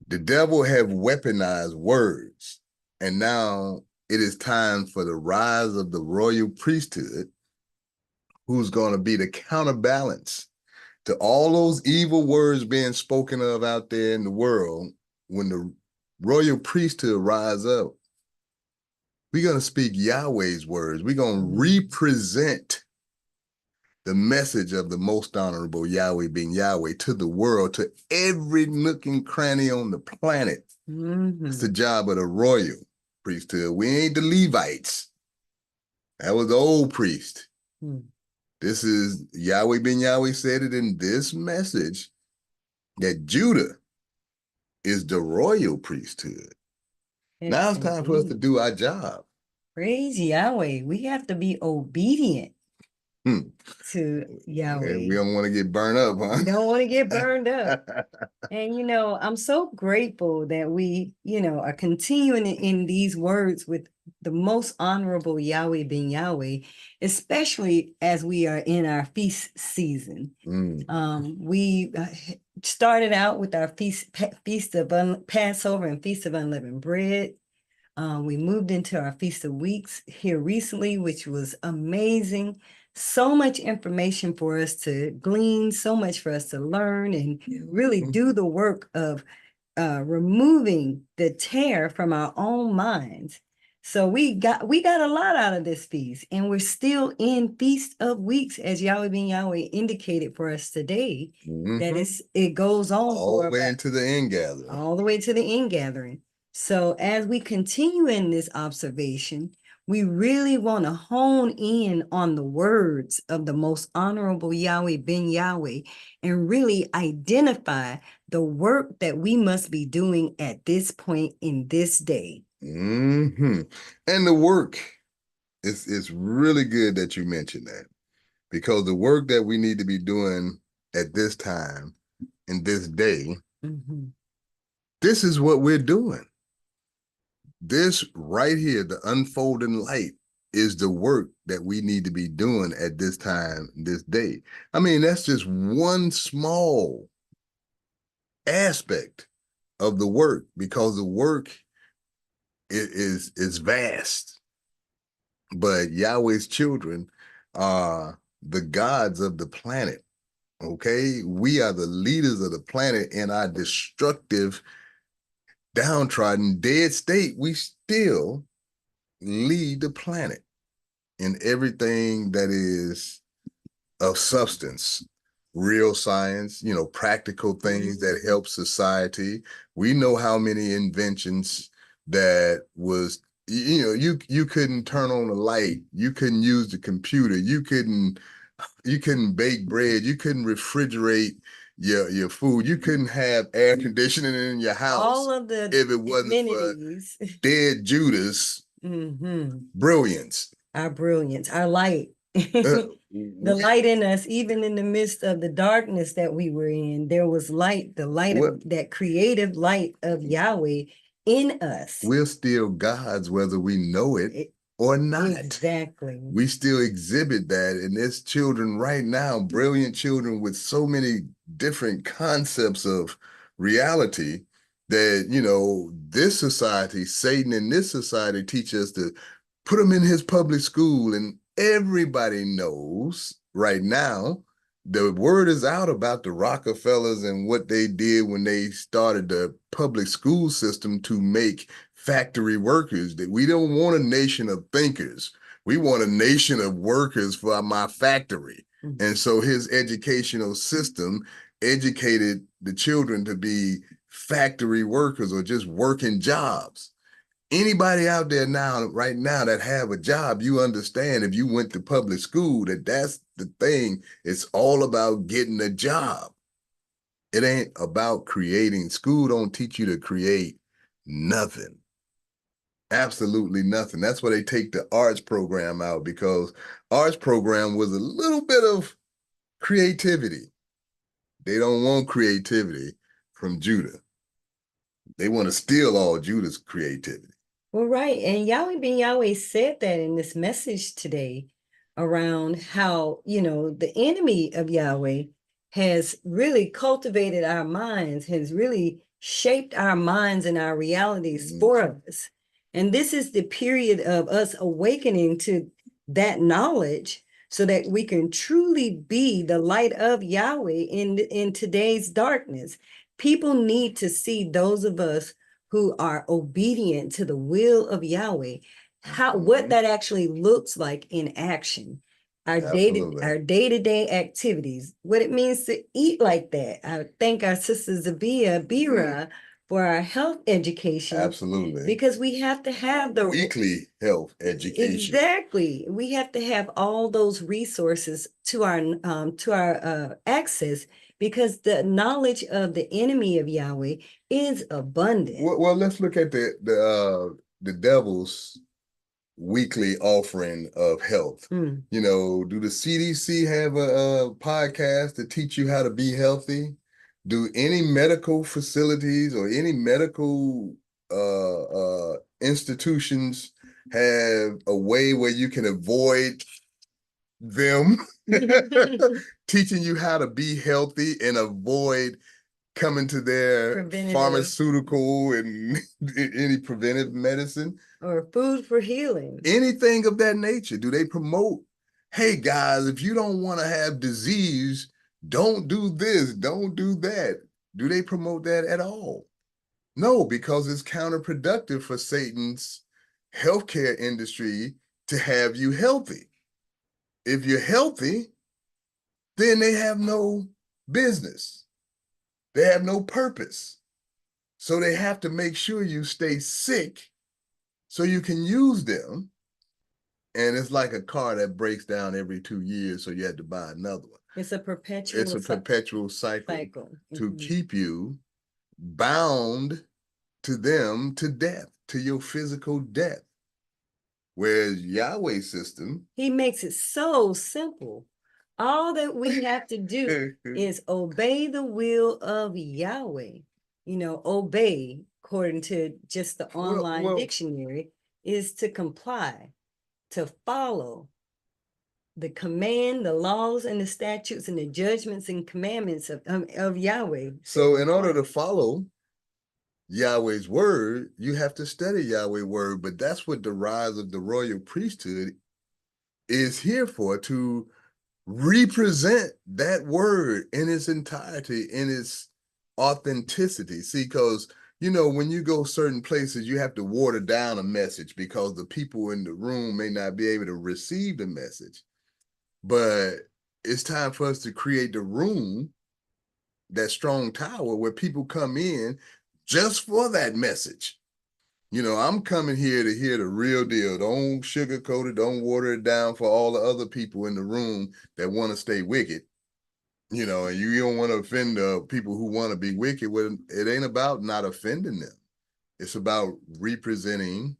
The devil have weaponized words, and now it is time for the rise of the royal priesthood, who's going to be the counterbalance to all those evil words being spoken of out there in the world. When the royal priesthood rise up, we're going to speak Yahweh's words. We're going to represent the message of the most honorable Yahweh being Yahweh to the world, to every nook and cranny on the planet. It's the job of the royal priesthood. We ain't the Levites. That was the old priest. This is Yahweh ben Yahweh said it in this message that Judah is the royal priesthood. Now it's time for us to do our job. Praise Yahweh. We have to be obedient to Yahweh. We don't want to get burned up, huh? We don't want to get burned up. And, I'm so grateful that we, are continuing in these words with the most honorable Yahweh being Yahweh, especially as we are in our feast season. We started out with our feast of Passover and Feast of Unleavened Bread. We moved into our Feast of Weeks here recently, which was amazing. So much information for us to glean, so much for us to learn, and really do the work of removing the tear from our own minds. So we got a lot out of this feast, and we're still in Feast of Weeks, as Yahweh ben Yahweh indicated for us today. That it goes on all the way into the end gathering. All the way to the end gathering. So as we continue in this observation, we really want to hone in on the words of the most honorable Yahweh ben Yahweh and really identify the work that we must be doing at this point in this day. And the work, it's really good that you mentioned that, because the work that we need to be doing at this time, in this day, this is what we're doing. This right here, the unfolding light, is the work that we need to be doing at this time, this day. I mean, that's just one small aspect of the work, because the work is vast. But Yahweh's children are the gods of the planet. Okay, we are the leaders of the planet in our destructive, downtrodden, dead state. We still lead the planet in everything that is of substance, real science, practical things that help society. We know how many inventions that was, you couldn't turn on a light, you couldn't use the computer, you couldn't bake bread, you couldn't refrigerate your food, you couldn't have air conditioning in your house. All of the if it wasn't amenities. for dead Judas brilliance. Our brilliance, our light. The light in us, even in the midst of the darkness that we were in, there was light, the light of that creative light of Yahweh in us. We're still gods, whether we know it or not. Exactly. We still exhibit that. And there's children right now, brilliant children with so many different concepts of reality that, this society, Satan in this society teach us to put them in his public school, and everybody knows right now, the word is out about the Rockefellers and what they did when they started the public school system to make factory workers. That we don't want a nation of thinkers. We want a nation of workers for my factory. And so his educational system educated the children to be factory workers or just working jobs. Anybody out there right now that have a job, you understand if you went to public school, that's the thing. It's all about getting a job. It ain't about creating. School don't teach you to create nothing. Absolutely nothing. That's why they take the arts program out, because arts program was a little bit of creativity. They don't want creativity from Judah. They want to steal all Judah's creativity. Well, right. And Yahweh Ben Yahweh said that in this message today around how, the enemy of Yahweh has really cultivated our minds, has really shaped our minds and our realities for us. And this is the period of us awakening to that knowledge so that we can truly be the light of Yahweh in today's darkness. People need to see those of us who are obedient to the will of Yahweh, what that actually looks like in action, our day-to-day activities, what it means to eat like that. I thank our sister Zabia Bira for our health education. Absolutely. Because we have to have the weekly health education. Exactly. We have to have all those resources to our access, because the knowledge of the enemy of Yahweh is abundant. Well, let's look at the devil's weekly offering of health. Do the CDC have a podcast to teach you how to be healthy? Do any medical facilities or any medical institutions have a way where you can avoid them teaching you how to be healthy and avoid coming to their pharmaceutical and any preventive medicine or food for healing, anything of that nature? Do they promote, hey guys, if you don't want to have disease, don't do this, don't do that? Do they promote that at all? No, because it's counterproductive for Satan's healthcare industry to have you healthy. If you're healthy, then they have no business. They have no purpose. So they have to make sure you stay sick so you can use them. And it's like a car that breaks down every 2 years, so you have to buy another one. It's a perpetual cycle to keep you bound to them to death, to your physical death. Whereas Yahweh's system, he makes it so simple. All that we have to do is obey the will of Yahweh. Obey, according to just the online dictionary, is to comply, to follow the command, the laws and the statutes and the judgments and commandments of Yahweh. So in order to follow Yahweh's word, you have to study Yahweh's word, but that's what the rise of the royal priesthood is here for, to represent that word in its entirety, in its authenticity. See, because You know, when you go certain places, you have to water down a message because the people in the room may not be able to receive the message. But it's time for us to create the room, that strong tower where people come in just for that message. You know, I'm coming here to hear the real deal. Don't sugarcoat it, don't water it down for all the other people in the room that want to stay wicked. You know, and you don't want to offend the people who want to be wicked. Well, it ain't about not offending them. It's about representing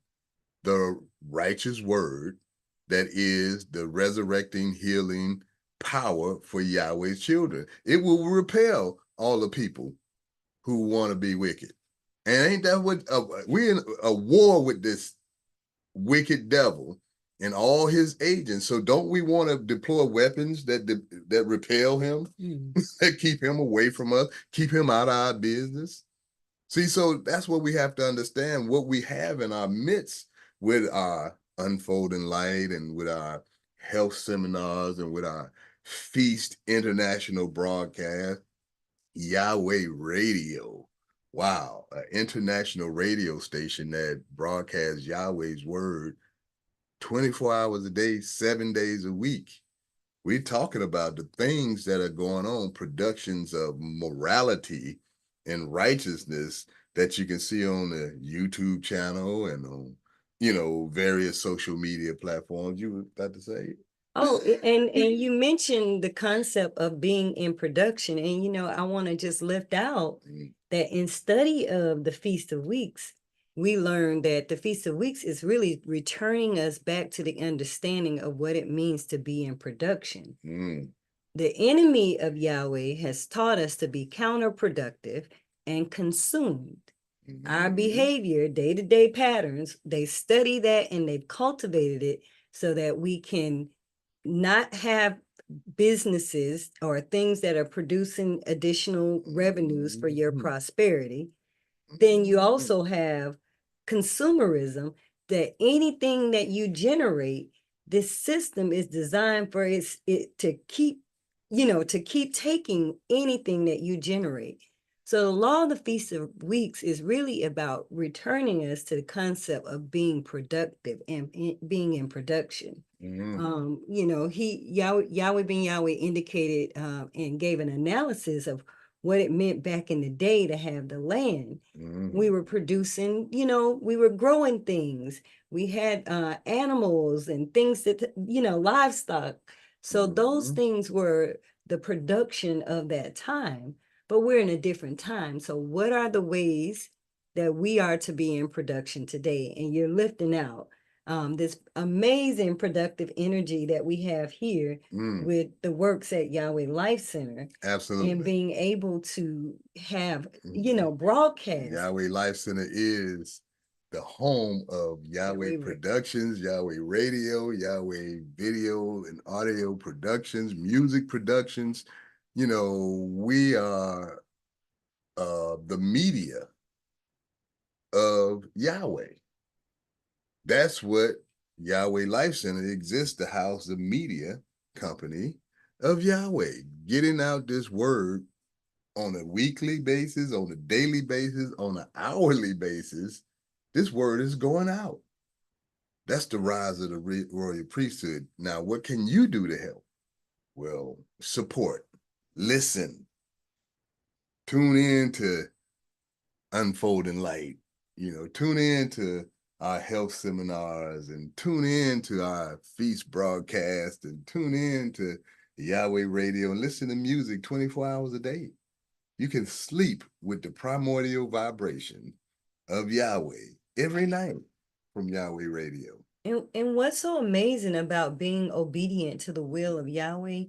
the righteous word that is the resurrecting, healing power for Yahweh's children. It will repel all the people who want to be wicked. And ain't that what we're in a war with this wicked devil and all his agents? So don't we want to deploy weapons that repel him, that keep him away from us, keep him out of our business? See, so that's what we have to understand, what we have in our midst with our Unfolding Light and with our health seminars and with our Feast International broadcast, Yahweh Radio. Wow, an international radio station that broadcasts Yahweh's word 24 hours a day, 7 days a week. We're talking about the things that are going on, productions of morality and righteousness that you can see on the YouTube channel and on, you know, various social media platforms. You were about to say? Oh, and you mentioned the concept of being in production, and you know, I want to just lift out that in study of the Feast of Weeks, we learned that the Feast of Weeks is really returning us back to the understanding of what it means to be in production. The enemy of Yahweh has taught us to be counterproductive and consumed. Our behavior, day-to-day patterns, they study that and they've cultivated it so that we can not have businesses or things that are producing additional revenues for your prosperity. Then you also have consumerism, that anything that you generate, this system is designed for it to keep, you know, to keep taking anything that you generate. So the law of the Feast of Weeks is really about returning us to the concept of being productive and being in production. You know, Yahweh Ben Yahweh indicated and gave an analysis of what it meant back in the day to have the land. We were producing, you know, we were growing things. We had animals and things that, you know, livestock. So those things were the production of that time, but we're in a different time. So what are the ways that we are to be in production today? And you're lifting out this amazing productive energy that we have here with the works at Yahweh Life Center. Absolutely. And being able to have, you know, broadcast. Yahweh Life Center is the home of Yahweh Productions, Yahweh Radio, Yahweh Video and Audio Productions, music productions. You know, we are the media of Yahweh. That's what Yahweh Life Center exists to house, the media company of Yahweh, getting out this word on a weekly basis, on a daily basis, on an hourly basis. This word is going out. That's the rise of the royal priesthood. Now, what can you do to help? Well, support, listen, tune in to Unfolding Light, you know, tune in to our health seminars and tune in to our feast broadcast and tune in to Yahweh Radio and listen to music 24 hours a day. You can sleep with the primordial vibration of Yahweh every night from Yahweh Radio. And what's so amazing about being obedient to the will of Yahweh,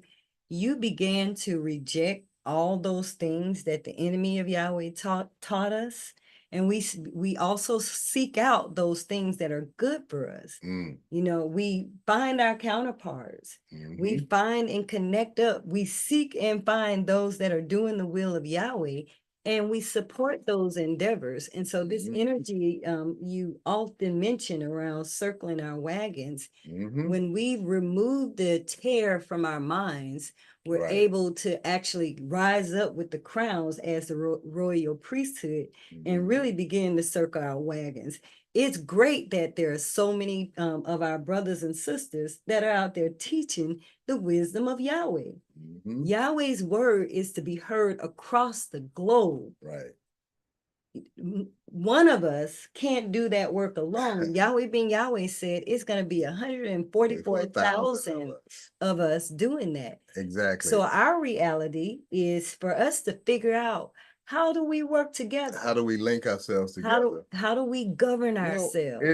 you began to reject all those things that the enemy of Yahweh taught us. And we also seek out those things that are good for us. You know, we find our counterparts. We find and connect up. We seek and find those that are doing the will of Yahweh. and we support those endeavors. And so this Mhm. energy you often mention around circling our wagons, Mhm. when we remove the tear from our minds, we're Right. able to actually rise up with the crowns as the royal priesthood and Mhm. really begin to circle our wagons. It's great that there are so many of our brothers and sisters that are out there teaching the wisdom of Yahweh. Mhm. Yahweh's word is to be heard across the globe. Right. One of us can't do that work alone. Yahweh being Yahweh said it's going to be 144,000 of us doing that. Exactly. So our reality is for us to figure out, how do we work together? How do we link ourselves together? How do we govern You know, ourselves?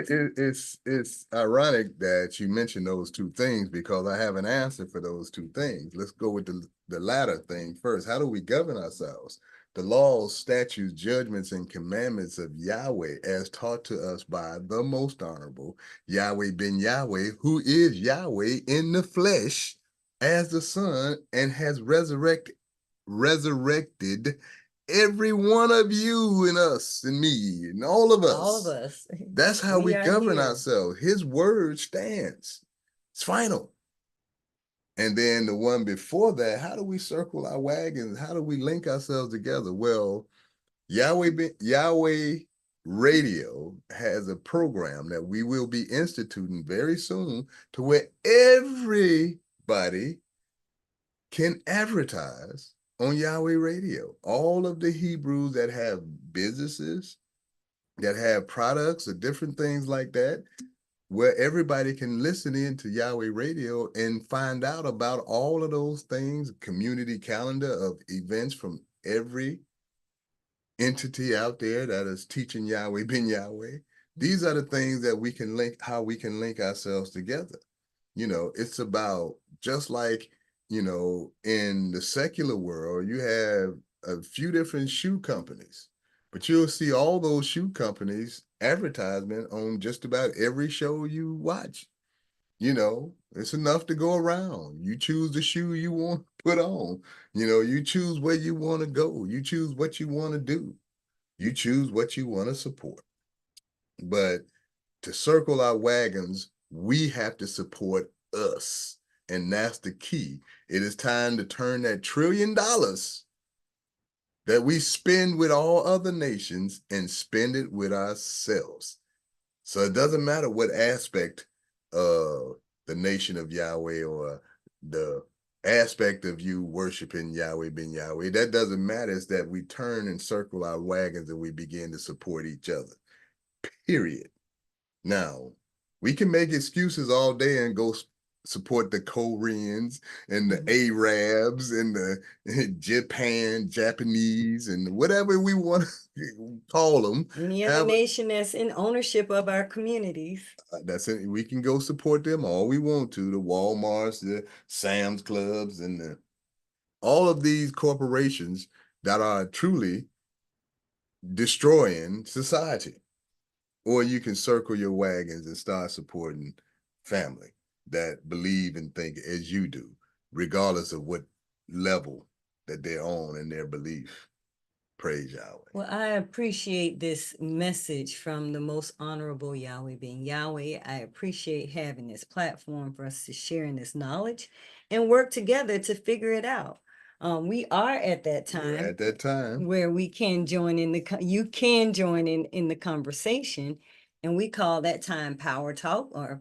it's ironic that you mentioned those two things, because I have an answer for those two things. Let's go with the latter thing first. How do we govern ourselves? The laws, statutes, judgments, and commandments of Yahweh, as taught to us by the most honorable Yahweh ben Yahweh, who is Yahweh in the flesh as the Son, and has resurrected every one of you and us and me and all of us. All of us. That's how we are govern here. ourselves. His word stands. It's final. And then the one before that, how do we circle our wagons? How do we link ourselves together? Well, Yahweh Radio has a program that we will be instituting very soon, to where everybody can advertise on Yahweh Radio. All of the Hebrews that have businesses, that have products or different things like that, where everybody can listen in to Yahweh Radio and find out about all of those things, community calendar of events from every entity out there that is teaching Yahweh ben Yahweh. These are the things that we can link, how we can link ourselves together. You know, it's about, just like, you know, in the secular world, you have a few different shoe companies, but you'll see all those shoe companies advertisement on just about every show you watch. You know, it's enough to go around. You choose the shoe you want to put on. You know, you choose where you want to go. You choose what you want to do. You choose what you want to support. But to circle our wagons, we have to support us. And that's the key. It is time to turn that $1 trillion that we spend with all other nations and spend it with ourselves. So it doesn't matter what aspect of the nation of Yahweh, or the aspect of you worshiping Yahweh ben Yahweh. That doesn't matter. It's that we turn and circle our wagons and we begin to support each other. Period. Now, we can make excuses all day and go support the Koreans and the Arabs and the Japanese, and whatever we want to call them. Any other nation that's in ownership of our communities. That's it. We can go support them all we want to. The Walmarts, the Sam's Clubs, and all of these corporations that are truly destroying society. Or you can circle your wagons and start supporting family that believe and think as you do, regardless of what level that they're on in their belief. Praise Yahweh. Well, I appreciate this message from the most honorable Yahweh being Yahweh. I appreciate having this platform for us to share in this knowledge and work together to figure it out. We are at that time. Where we can join in you can join in the conversation, and we call that time Power Talk, or of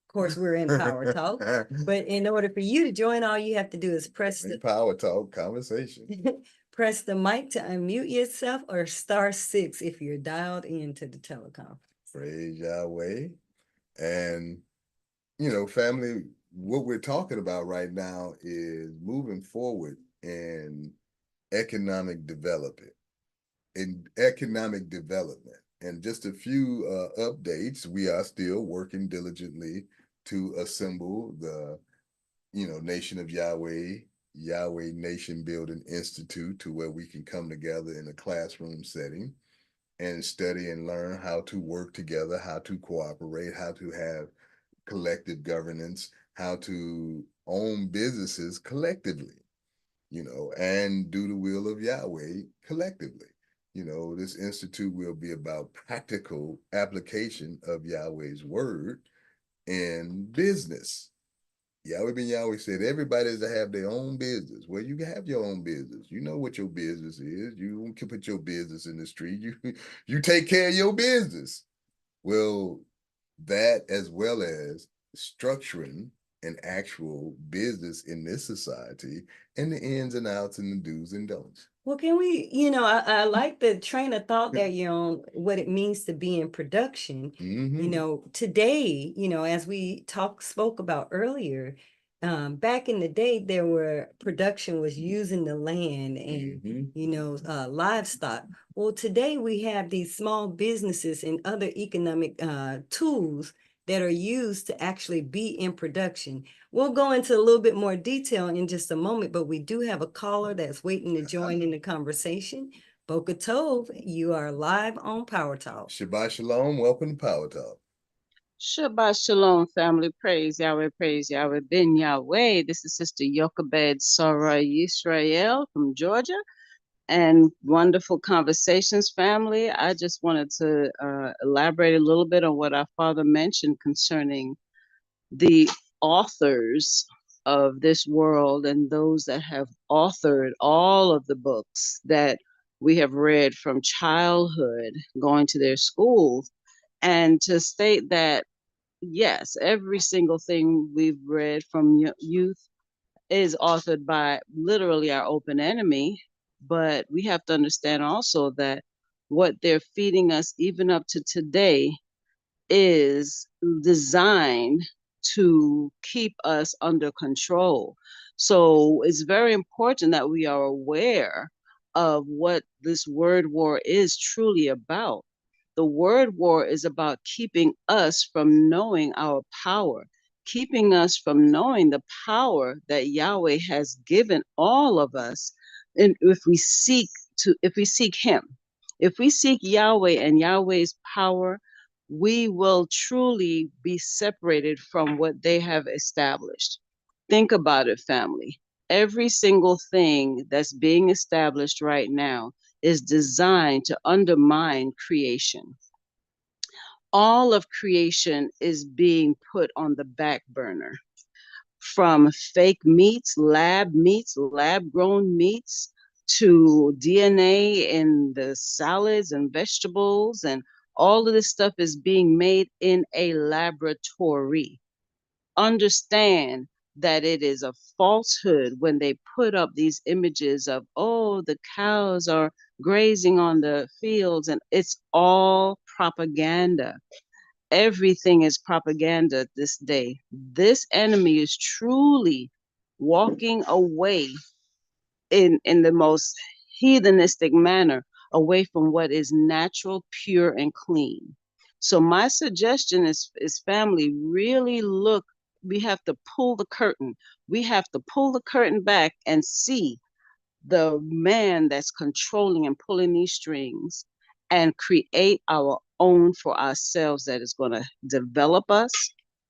course we're in Power Talk. But in order for you to join, all you have to do is press the Power Talk conversation. Press the mic to unmute yourself, or *6 if you're dialed into the teleconference. Praise Yahweh. And, you know, family, what we're talking about right now is moving forward in economic development. And just a few updates. We are still working diligently to assemble the, you know, Nation of Yahweh Nation Building Institute, to where we can come together in a classroom setting and study and learn how to work together, how to cooperate, how to have collective governance, how to own businesses collectively. and do the will of Yahweh collectively. This institute will be about practical application of Yahweh's word in business. Yahweh Ben Yahweh said everybody is to have their own business. Well, you can have your own business. You know what your business is. You can put your business in the street. You take care of your business. Well, that as well as structuring an actual business in this society and the ins and outs and the do's and don'ts. Well, can we, I like the train of thought that you're on, what it means to be in production. Today, as we spoke about earlier, back in the day, production was using the land and, livestock. Well, today we have these small businesses and other economic tools that are used to actually be in production. We'll go into a little bit more detail in just a moment, but we do have a caller that's waiting to join in the conversation. Boker Tov, you are live on Power Talk. Shabbat Shalom, welcome to Power Talk. Shabbat Shalom, family. Praise Yahweh, Ben Yahweh. This is Sister Yochebed Sarah Yisrael from Georgia. And wonderful conversations, family. I just wanted to elaborate a little bit on what our father mentioned concerning the authors of this world and those that have authored all of the books that we have read from childhood going to their schools, and to state that, yes, every single thing we've read from youth is authored by literally our open enemy. But we have to understand also that what they're feeding us even up to today is designed to keep us under control. So it's very important that we are aware of what this word war is truly about. The word war is about keeping us from knowing our power, keeping us from knowing the power that Yahweh has given all of us. And if we seek him, if we seek Yahweh and Yahweh's power, we will truly be separated from what they have established. Think about it, family. Every single thing that's being established right now is designed to undermine creation. All of creation is being put on the back burner. From fake meats, lab-grown meats, to DNA in the salads and vegetables, and all of this stuff is being made in a laboratory. Understand that it is a falsehood when they put up these images of, oh, the cows are grazing on the fields, and it's all propaganda. Everything is propaganda this day. This enemy is truly walking away in the most heathenistic manner, away from what is natural, pure, and clean. So my suggestion is family, really look. We have to pull the curtain. We have to pull the curtain back and see the man that's controlling and pulling these strings, and create our own for ourselves that is going to develop us,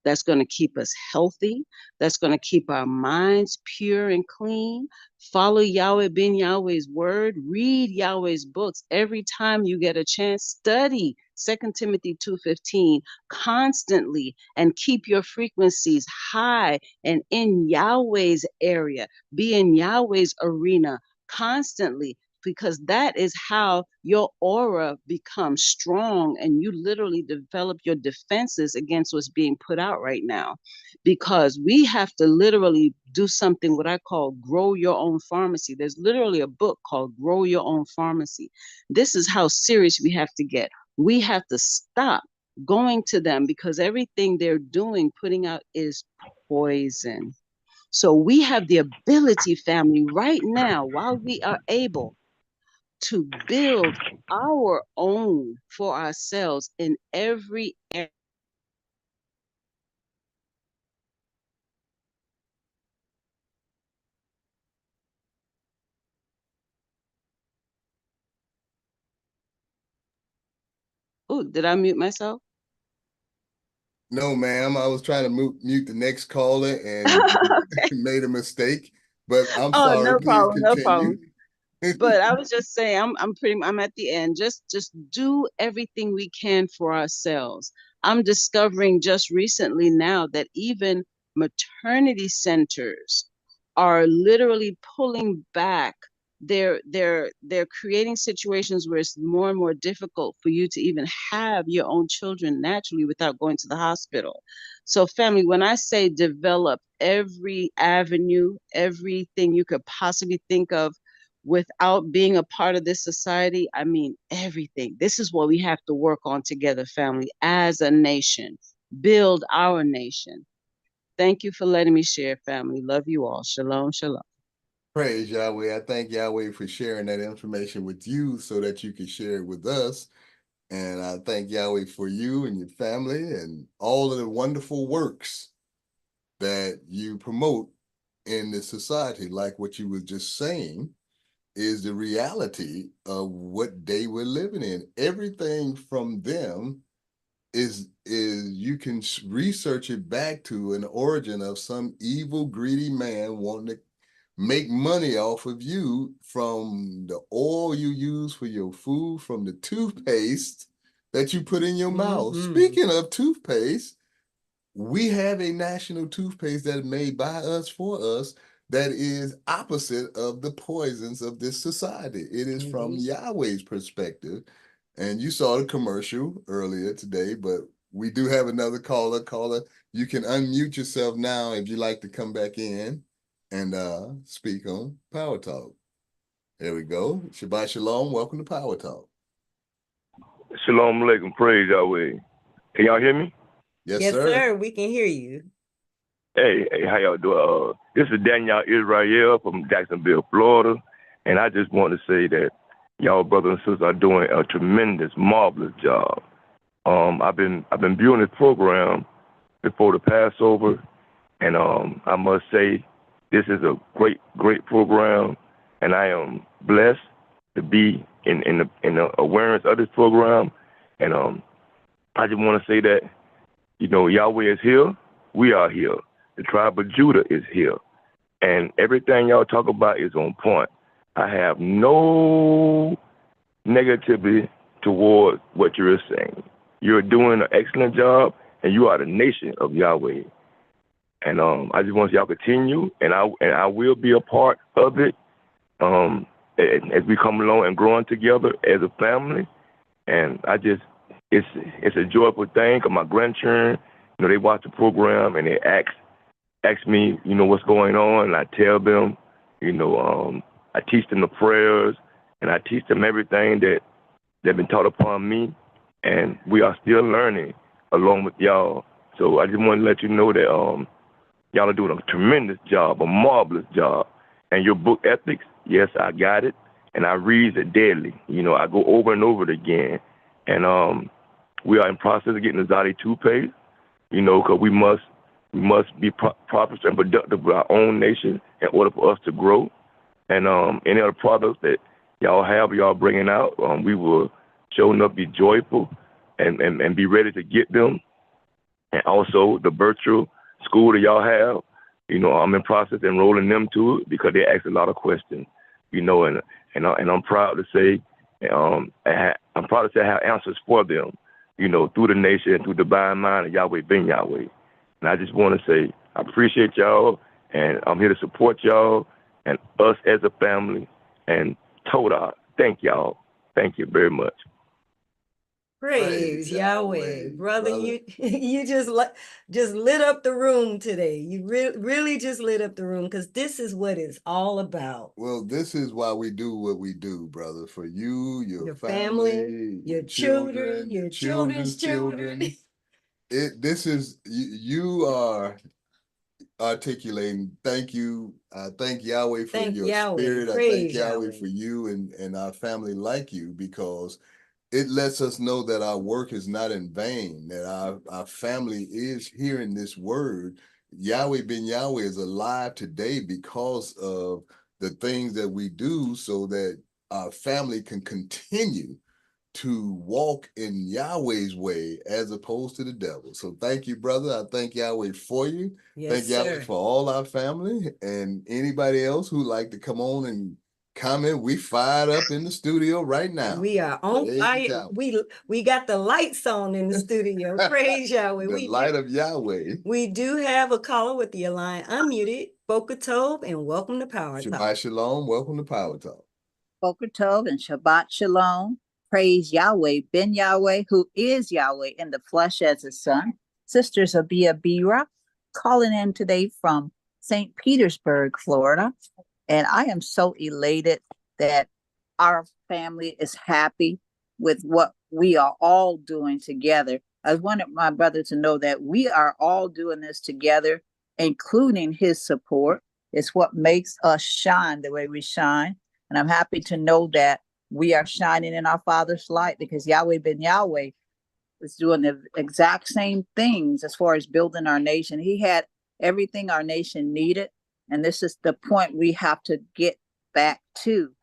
that's going to keep us healthy, that's going to keep our minds pure and clean. Follow Yahweh Ben Yahweh's word, read Yahweh's books. Every time you get a chance, study 2 Timothy 2:15 constantly, and keep your frequencies high and in Yahweh's area. Be in Yahweh's arena constantly, because that is how your aura becomes strong and you literally develop your defenses against what's being put out right now. Because we have to literally do something what I call grow your own pharmacy. There's literally a book called Grow Your Own Pharmacy. This is how serious we have to get. We have to stop going to them, because everything they're doing, putting out, is poison. So we have the ability, family, right now, while we are able, to build our own for ourselves in every area. Oh, did I mute myself? No, ma'am. I was trying to mute the next caller and made a mistake. But I'm Oh, sorry, no please problem, no continue. problem. But I was just saying, I'm at the end. Just do everything we can for ourselves. I'm discovering just recently now that even maternity centers are literally pulling back. They're creating situations where it's more and more difficult for you to even have your own children naturally without going to the hospital. So family, when I say develop every avenue, everything you could possibly think of without being a part of this society, I mean everything. This is what we have to work on together, family, as a nation. Build our nation. Thank you for letting me share, family. Love you all. Shalom, shalom. Praise Yahweh. I thank Yahweh for sharing that information with you so that you can share it with us. And I thank Yahweh for you and your family and all of the wonderful works that you promote in this society, like what you were just saying is the reality of what they were living in. Everything from them is you can research it back to an origin of some evil, greedy man wanting to make money off of you, from the oil you use for your food, from the toothpaste that you put in your mouth. Speaking of toothpaste, we have a national toothpaste that is made by us for us that is opposite of the poisons of this society. It is from Yahweh's perspective. And you saw the commercial earlier today, but we do have another caller. Caller, you can unmute yourself now if you'd like to come back in and speak on Power Talk. There we go. Shabbat Shalom. Welcome to Power Talk. Shalom Aleichem. Praise Yahweh. Can y'all hear me? Yes, sir. We can hear you. Hey, how y'all doing? This is Daniel Israel from Jacksonville, Florida. And I just want to say that y'all brothers and sisters are doing a tremendous, marvelous job. I've been viewing this program before the Passover, and I must say this is a great program, and I am blessed to be in the awareness of this program. And I just want to say that, you know, Yahweh is here, we are here. The tribe of Judah is here, and everything y'all talk about is on point. I have no negativity toward what you're saying. You're doing an excellent job, and you are the nation of Yahweh. And I just want y'all to continue, and I will be a part of it as we come along and growing together as a family. And it's a joyful thing. Cause my grandchildren, you know, they watch the program and they ask me, you know, what's going on, and I tell them, you know, I teach them the prayers, and I teach them everything that they've been taught upon me, and we are still learning along with y'all. So I just want to let you know that y'all are doing a tremendous job, a marvelous job. And your book ethics, yes, I got it, and I read it daily. You know, I go over and over it again. And we are in process of getting the Zadi toothpaste, you know, because we must be prosperous and productive with our own nation in order for us to grow. And any other products that y'all bringing out, we will show enough be joyful and be ready to get them. And also the virtual school that y'all have, you know, I'm in process of enrolling them to it because they ask a lot of questions, you know, and I'm proud to say, I'm proud to say I have answers for them, you know, through the nation and through the divine mind of Yahweh ben Yahweh. And I just want to say I appreciate y'all, and I'm here to support y'all and us as a family. And Toda, thank y'all. Thank you very much. Praise Yahweh, brother. You just lit up the room today. You really just lit up the room, because this is what it's all about. Well, this is why we do what we do, brother. For you, your family, your children, your children's children. This is you are articulating. Thank you. I thank Yahweh for your spirit. I thank Yahweh for you and our family like you, because it lets us know that our work is not in vain, that our family is hearing this word. Yahweh ben Yahweh is alive today because of the things that we do, so that our family can continue to walk in Yahweh's way as opposed to the devil. So thank you, brother. I thank Yahweh for you. Yes, Thank Yahweh sir. for all our family and anybody else who like to come on and comment. We fired up in the studio right now. We are on Praise fire. Yahweh. We got the lights on in the studio. Praise Yahweh. The light of Yahweh. We do have a caller with the line unmuted. Boker Tov, and welcome to Power Talk. Shabbat Shalom. Welcome to Power Talk. Boker Tov and Shabbat Shalom. Praise Yahweh, Ben Yahweh, who is Yahweh in the flesh as his son. Sisters Abia Bira, calling in today from St. Petersburg, Florida. And I am so elated that our family is happy with what we are all doing together. I wanted my brother to know that we are all doing this together, including his support. It's what makes us shine the way we shine. And I'm happy to know that we are shining in our Father's light, because Yahweh Ben Yahweh is doing the exact same things as far as building our nation. He had everything our nation needed. And this is the point we have to get back to,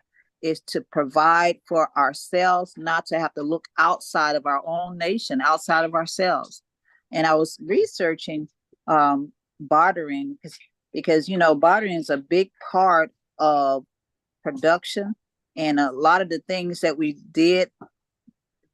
is to provide for ourselves, not to have to look outside of our own nation, outside of ourselves. And I was researching bartering because, you know, bartering is a big part of production. And a lot of the things that we did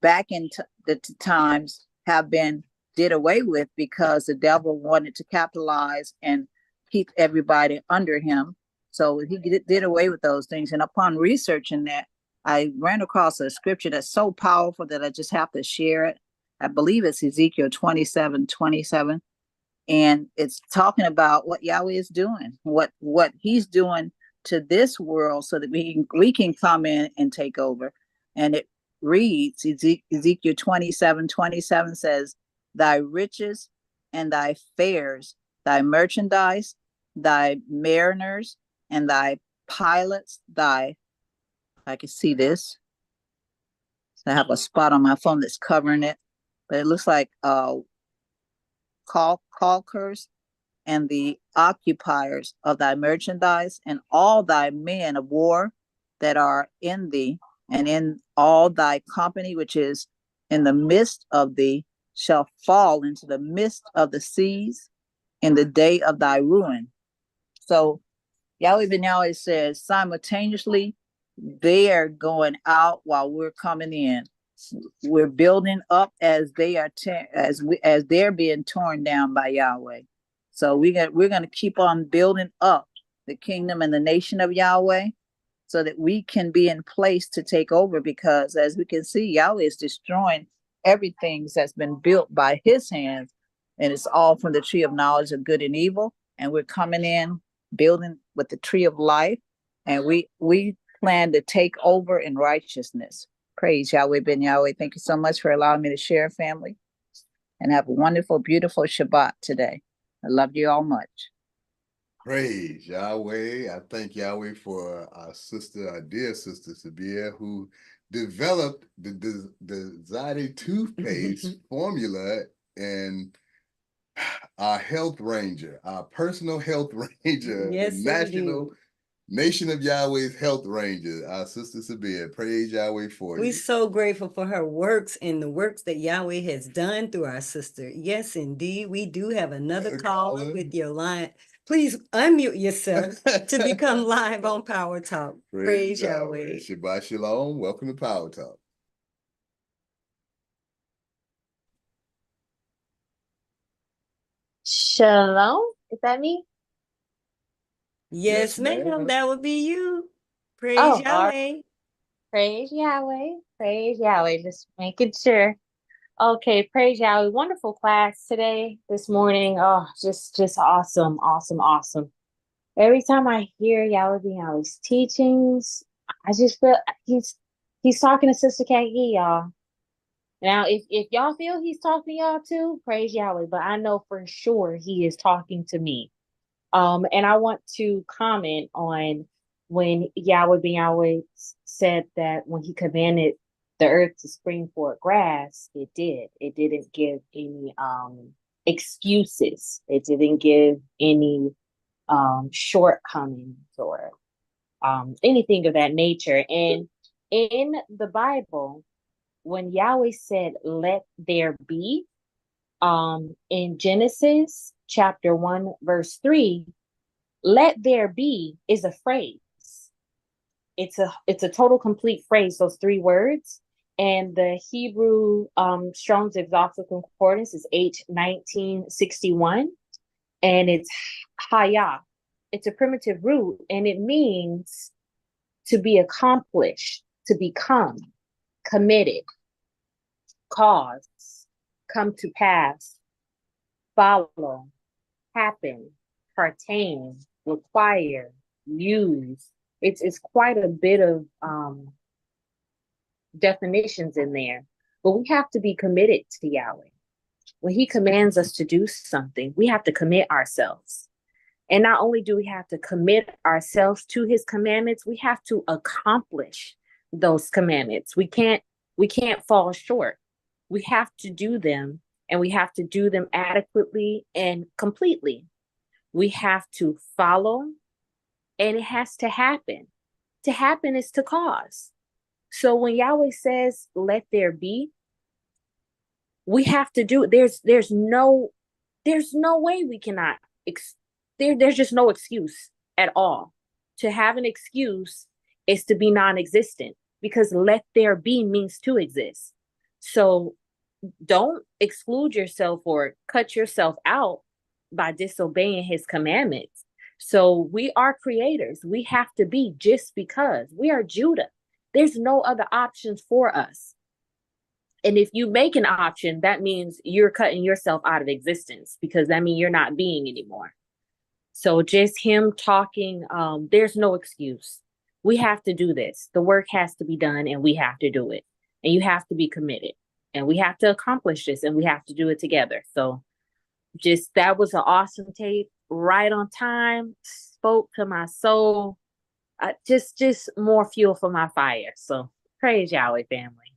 back in the times have been did away with because the devil wanted to capitalize and keep everybody under him. So he did away with those things. And upon researching that, I ran across a scripture that's so powerful that I just have to share it. I believe it's Ezekiel 27:27. And it's talking about what Yahweh is doing, what he's doing to this world so that we can come in and take over. And it reads, Ezekiel 27:27 says, thy riches and thy fares, thy merchandise, thy mariners, and thy pilots, I can see this. I have a spot on my phone that's covering it, but it looks like caulkers and the occupiers of thy merchandise, and all thy men of war that are in thee, and in all thy company which is in the midst of thee, shall fall into the midst of the seas in the day of thy ruin. So Yahweh Ben Yahweh says simultaneously they are going out while we're coming in. We're building up as they are as they're being torn down by Yahweh. So we're going to keep on building up the kingdom and the nation of Yahweh so that we can be in place to take over, because as we can see, Yahweh is destroying everything that's been built by his hands, and it's all from the tree of knowledge of good and evil. And we're coming in building with the tree of life, and we plan to take over in righteousness. Praise Yahweh Ben Yahweh. Thank you so much for allowing me to share, family, and have a wonderful, beautiful Shabbat today. I love you all much. Praise Yahweh. I thank Yahweh for our dear sister Sabia, who developed the Zadi toothpaste formula, and our health ranger, our personal health ranger, Yes, the Nation of Yahweh's health ranger, our sister Sabia. Praise Yahweh for you. We're so grateful for her works and the works that Yahweh has done through our sister. Yes, indeed. We do have another caller with your line. Please unmute yourself to become live on Power Talk. Praise Yahweh. Shabbat Shalom. Welcome to Power Talk. Shalom. Is that me? Yes, ma'am. That would be you. Praise Oh, Yahweh. Praise Yahweh. Praise Yahweh. Just making sure. Okay, praise Yahweh. Wonderful class today, this morning. Oh, just awesome, awesome, awesome. Every time I hear Yahweh Ben Yahweh's teachings, I just feel he's talking to Sister Kagi, y'all. Now, if y'all feel he's talking to y'all too, praise Yahweh. But I know for sure he is talking to me. And I want to comment on when Yahweh Ben Yahweh said that when he commanded the earth to spring forth grass, it did. It didn't give any excuses. It didn't give any shortcomings or anything of that nature. And in the Bible, when Yahweh said, let there be, in Genesis chapter 1, verse 3, let there be is a phrase. It's a total complete phrase, those 3 words. And the Hebrew Strong's Exhaustive Concordance is H1961. And it's haya. It's a primitive root, and it means to be accomplished, to become, committed, cause, come to pass, follow, happen, pertain, require, use. It's quite a bit of definitions in there, but we have to be committed to Yahweh. When he commands us to do something, we have to commit ourselves. And not only do we have to commit ourselves to his commandments, we have to accomplish those commandments. We can't fall short. We have to do them, and we have to do them adequately and completely. We have to follow, and it has to happen. To happen is to cause. So when Yahweh says, let there be, we have to do it. There's no way we cannot, there's just no excuse at all. To have an excuse is to be non-existent, because let there be means to exist. So don't exclude yourself or cut yourself out by disobeying his commandments. So we are creators. We have to be, just because we are Judah. There's no other options for us. And if you make an option, that means you're cutting yourself out of existence, because that means you're not being anymore. So just him talking, there's no excuse. We have to do this. The work has to be done, and we have to do it. And you have to be committed, and we have to accomplish this, and we have to do it together. So just, that was an awesome tape, right on time, spoke to my soul. Just more fuel for my fire. So praise Yahweh, family.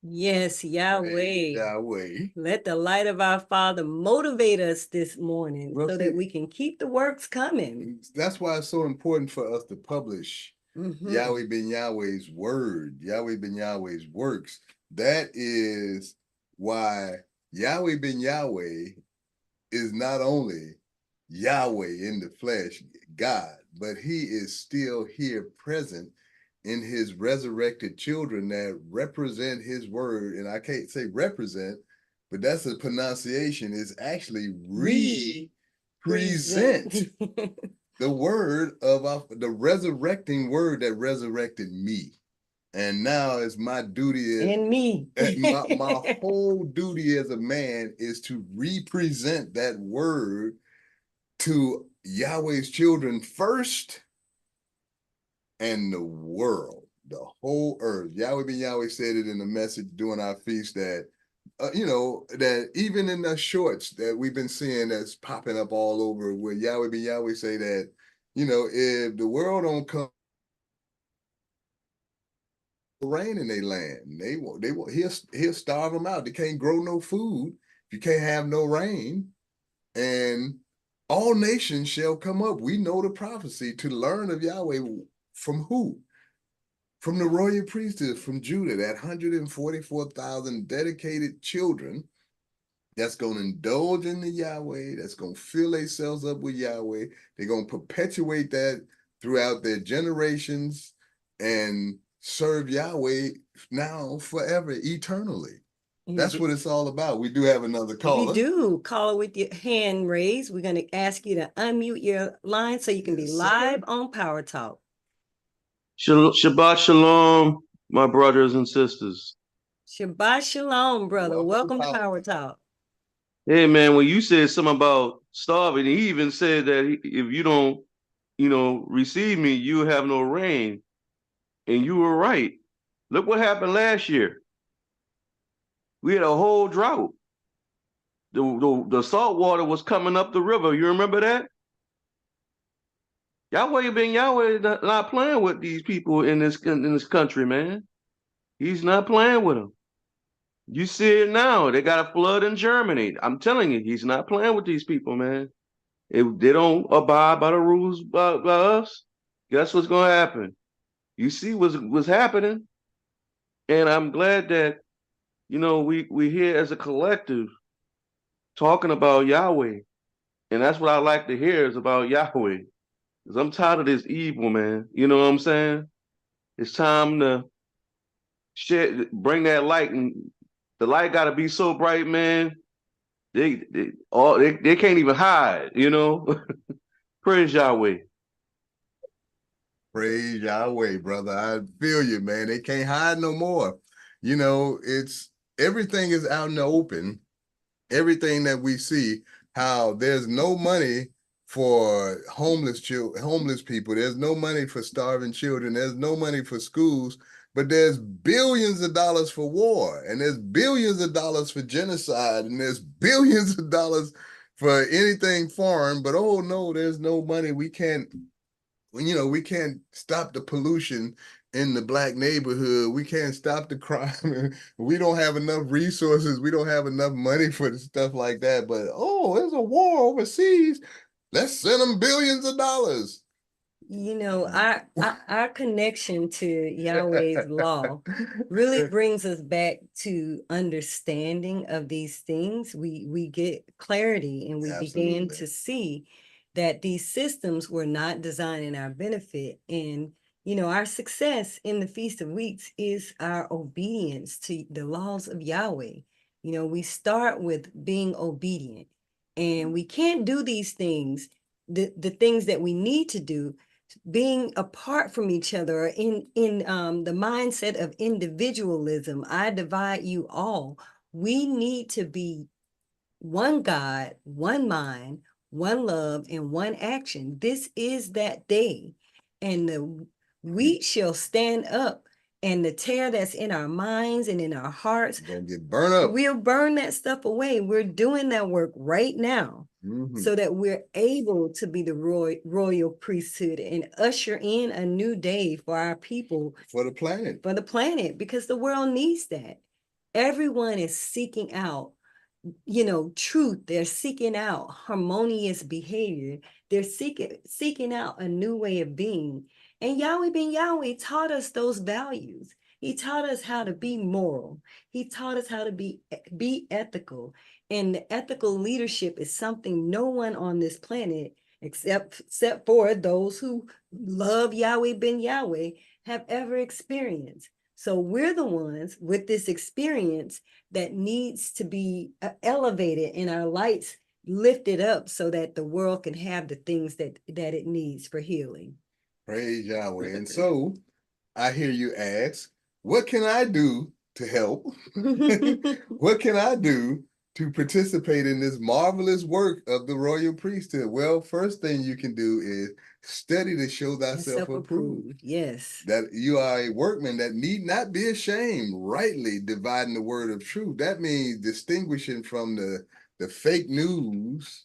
Yes, Yahweh. Praise Yahweh. Let the light of our Father motivate us this morning, Well, so see, that we can keep the works coming. That's why it's so important for us to publish Yahweh ben Yahweh's word, Yahweh ben Yahweh's works. That is why Yahweh ben Yahweh is not only Yahweh in the flesh, God, but he is still here present in his resurrected children that represent his word. And I can't say represent, but that's a pronunciation, is actually represent the word of the resurrecting word that resurrected me. And now it's my duty and me. my whole duty as a man is to represent that word to Yahweh's children first, and the world, the whole earth. Yahweh ben Yahweh said it in the message during our feast that, that even in the shorts that we've been seeing that's popping up all over, where Yahweh ben Yahweh say that, if the world don't come rain in their land, he'll starve them out. They can't grow no food if you can't have no rain. And all nations shall come up. We know the prophecy to learn of Yahweh. From who? From the royal priesthood, from Judah, that 144,000 dedicated children that's going to indulge in the Yahweh, that's going to fill themselves up with Yahweh. They're going to perpetuate that throughout their generations and serve Yahweh now forever, eternally. That's what it's all about. We do have another caller. We do. Caller with your hand raised. We're going to ask you to unmute your line so you can be live on Power Talk. Shabbat Shalom, my brothers and sisters. Shabbat Shalom, brother. Welcome to Power Talk. Hey, man, when you said something about starving, he even said that if you don't, receive me, you have no rain. And you were right. Look what happened last year. We had a whole drought. The salt water was coming up the river. You remember that? Yahweh ben Yahweh not playing with these people in this country, man. He's not playing with them. You see it now. They got a flood in Germany. I'm telling you, he's not playing with these people, man. If they don't abide by the rules by us, guess what's going to happen? You see what's happening. And I'm glad that, you know, we here as a collective talking about Yahweh. And that's what I like to hear is about Yahweh. Because I'm tired of this evil, man. You know what I'm saying? It's time to bring that light, and the light got to be so bright, man. They can't even hide, you know. Praise Yahweh. Praise Yahweh, brother. I feel you, man. They can't hide no more. You know, it's everything is out in the open. Everything that we see, how there's no money for homeless people. There's no money for starving children. There's no money for schools, but there's billions of dollars for war, and there's billions of dollars for genocide, and there's billions of dollars for anything foreign. But oh no, there's no money. We can't stop the pollution in the black neighborhood. We can't stop the crime. We don't have enough resources. We don't have enough money for the stuff like that. But oh, there's a war overseas. Let's send them billions of dollars. You know, our connection to Yahweh's law really brings us back to understanding of these things. We get clarity, and we begin to see that these systems were not designed in our benefit. And, you know, our success in the Feast of Weeks is our obedience to the laws of Yahweh. You know, we start with being obedient, and we can't do these things, the things that we need to do, being apart from each other, or in the mindset of individualism. I divide you all. We need to be one God, one mind, one love, and one action. This is that day, and the wheat shall stand up, and the tear that's in our minds and in our hearts gonna get burned up. We'll burn that stuff away. We're doing that work right now, so that we're able to be the royal priesthood and usher in a new day for our people, for the planet, because the world needs that. Everyone is seeking out, you know, truth. They're seeking out harmonious behavior. They're seeking out a new way of being. And Yahweh ben Yahweh taught us those values. He taught us how to be moral. He taught us how to be ethical. And the ethical leadership is something no one on this planet, except for those who love Yahweh ben Yahweh, have ever experienced. So we're the ones with this experience that needs to be elevated, and our lights lifted up, so that the world can have the things that it needs for healing. Praise Yahweh. And so I hear you ask, what can I do to help? What can I do to participate in this marvelous work of the royal priesthood? Well, first thing you can do is study to show thyself approved. Yes. That you are a workman that need not be ashamed, rightly dividing the word of truth. That means distinguishing from the fake news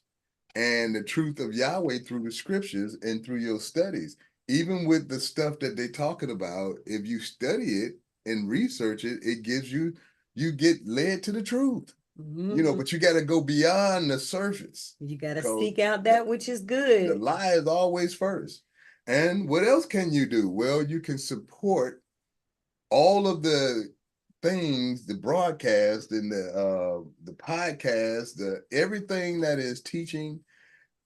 and the truth of Yahweh through the scriptures and through your studies. Even with the stuff that they're talking about, if you study it and research it, it gives you get led to the truth. You know, but you got to go beyond the surface. You got to seek out that which is good. The lie is always first. And what else can you do? Well, you can support all of the things, the broadcast and the podcast, everything that is teaching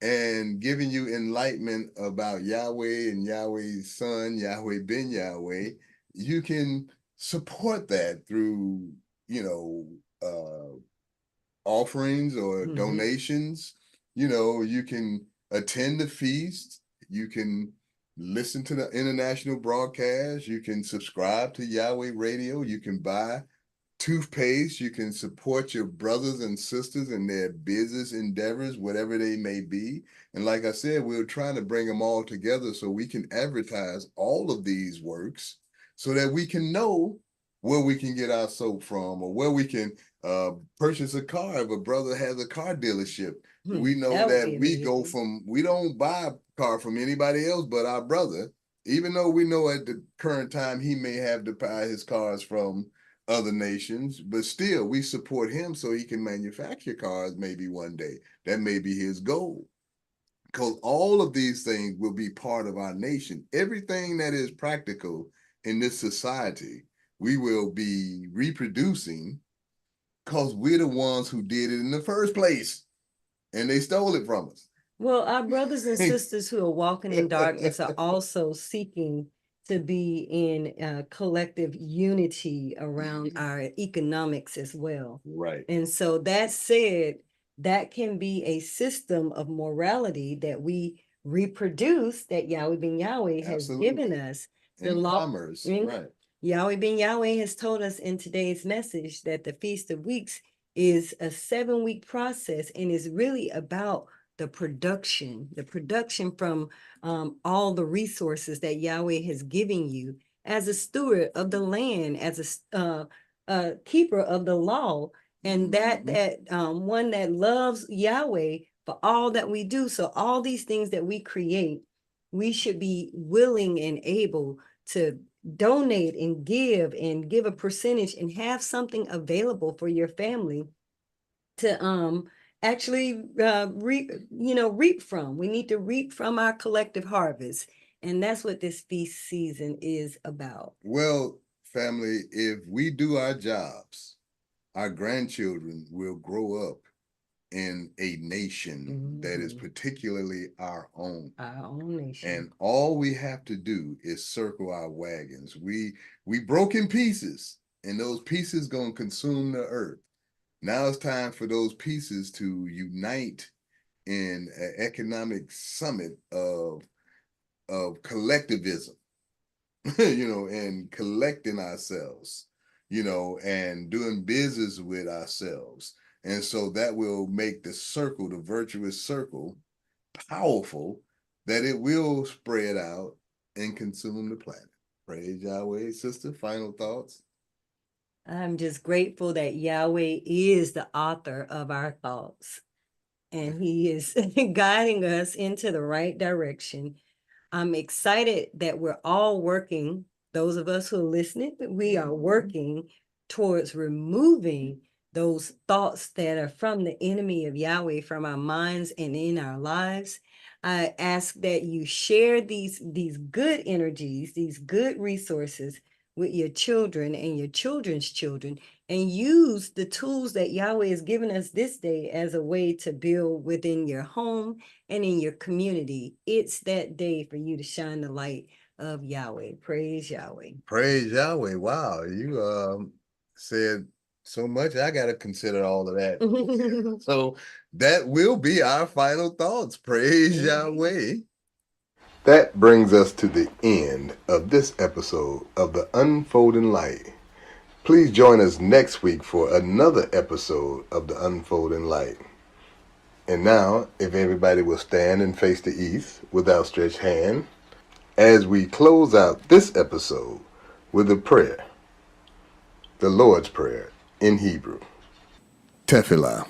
and giving you enlightenment about Yahweh and Yahweh's son, Yahweh ben Yahweh. You can support that through, you know, offerings or donations. You know, you can attend the feast. You can listen to the international broadcast. You can subscribe to Yahweh Radio. You can buy toothpaste. You can support your brothers and sisters in their business endeavors, whatever they may be. And like I said, we're trying to bring them all together so we can advertise all of these works, so that we can know where we can get our soap from, or where we can purchase a car if a brother has a car dealership. We know that we don't buy a car from anybody else but our brother, even though we know at the current time he may have to buy his cars from other nations, but still we support him so he can manufacture cars maybe one day. That may be his goal, because all of these things will be part of our nation. Everything that is practical in this society we will be reproducing because we're the ones who did it in the first place. And they stole it from us. Well, our brothers and sisters who are walking in darkness are also seeking to be in collective unity around our economics as well. Right. And so that said, that can be a system of morality that we reproduce that Yahweh ben Yahweh has given us. The In law, commerce, right. Yahweh ben Yahweh has told us in today's message that the Feast of Weeks is a 7-week process and is really about the production from all the resources that Yahweh has given you as a steward of the land, as a keeper of the law, and that one that loves Yahweh for all that we do. So all these things that we create, we should be willing and able to donate and give a percentage and have something available for your family to actually reap from. We need to reap from our collective harvest, and that's what this feast season is about. Well, family, if we do our jobs, our grandchildren will grow up in a nation that is particularly our own nation. And all we have to do is circle our wagons. We broke in pieces, and those pieces gonna consume the earth. Now it's time for those pieces to unite in an economic summit of collectivism, and collecting ourselves, and doing business with ourselves. And so that will make the circle, the virtuous circle, powerful, that it will spread out and consume the planet. Praise Yahweh. Sister, final thoughts? I'm just grateful that Yahweh is the author of our thoughts, and he is guiding us into the right direction. I'm excited that we're all working, those of us who are listening, we are working towards removing those thoughts that are from the enemy of Yahweh from our minds and in our lives. I ask that you share these good energies, these good resources with your children and your children's children, and use the tools that Yahweh has given us this day as a way to build within your home and in your community. It's that day for you to shine the light of Yahweh. Praise Yahweh. Praise Yahweh. Wow, you said so much. I got to consider all of that. So that will be our final thoughts. Praise Yahweh. That brings us to the end of this episode of The Unfolding Light. Please join us next week for another episode of The Unfolding Light. And now, if everybody will stand and face the east with outstretched hand, as we close out this episode with a prayer, the Lord's Prayer in Hebrew. Tefillah.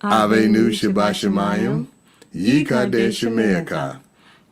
Avenu Shabbat Shemayim, Yikadesh Shemeaka,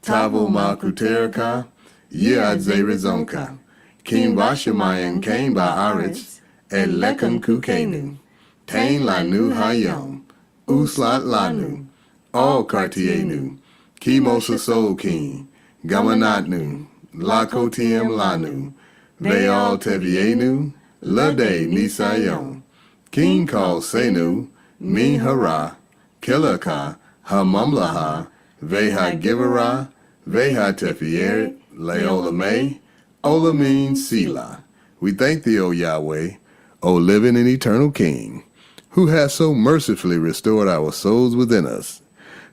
Tavo Malkuterika, Yad Zerizonka, Kim Bashamayim Kain Ba'aretz, Et Lekon Kukenu, Tain Lanu Hayom, Uslat Lanu, All Kartienu, Kimosa Sol King, Gamanatnu, Lakotiem Lanu, Veal Tevienu, Lade Nisayom, King Kal Senu, Min Hara, Kilaka, Hamamlaha, Veha Givera, Veha Tefieret, Leolame, Olamin Sila. We thank thee, O Yahweh, O living and eternal King, who has so mercifully restored our souls within us.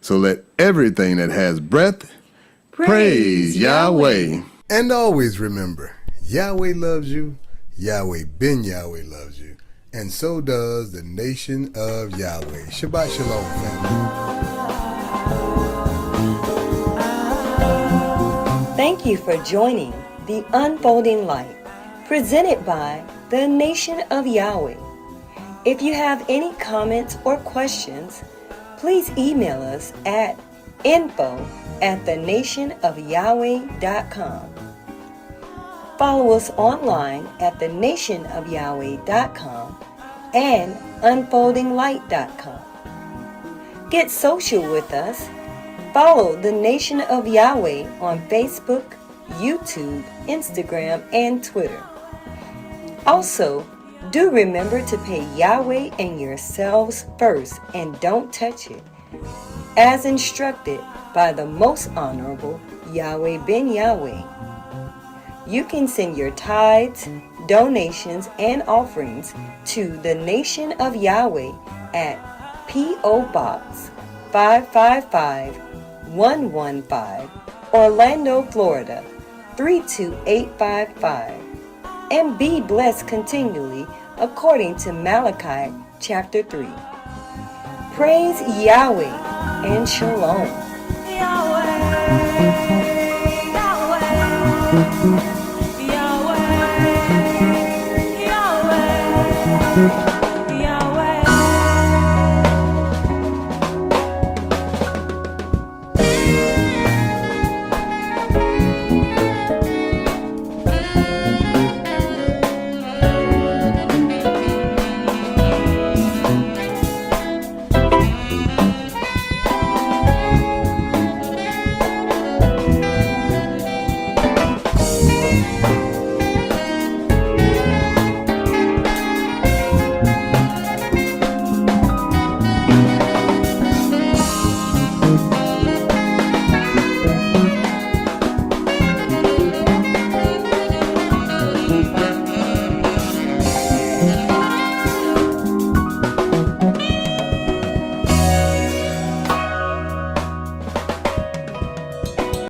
So let everything that has breath praise Yahweh. And always remember, Yahweh loves you, Yahweh ben Yahweh loves you, and so does the nation of Yahweh. Shabbat Shalom, family. Thank you for joining The Unfolding Light, presented by the Nation of Yahweh. If you have any comments or questions, please email us at info@thenationofyahweh.com. Follow us online at thenationofyahweh.com and unfoldinglight.com. Get social with us. Follow the Nation of Yahweh on Facebook, YouTube, Instagram, and Twitter. Also, do remember to pay Yahweh and yourselves first and don't touch it, as instructed by the Most Honorable Yahweh Ben Yahweh. You can send your tithes, donations, and offerings to the Nation of Yahweh at P.O. Box 555-115, Orlando, Florida 32855, and be blessed continually according to Malachi chapter 3. Praise Yahweh and Shalom. Yahweh.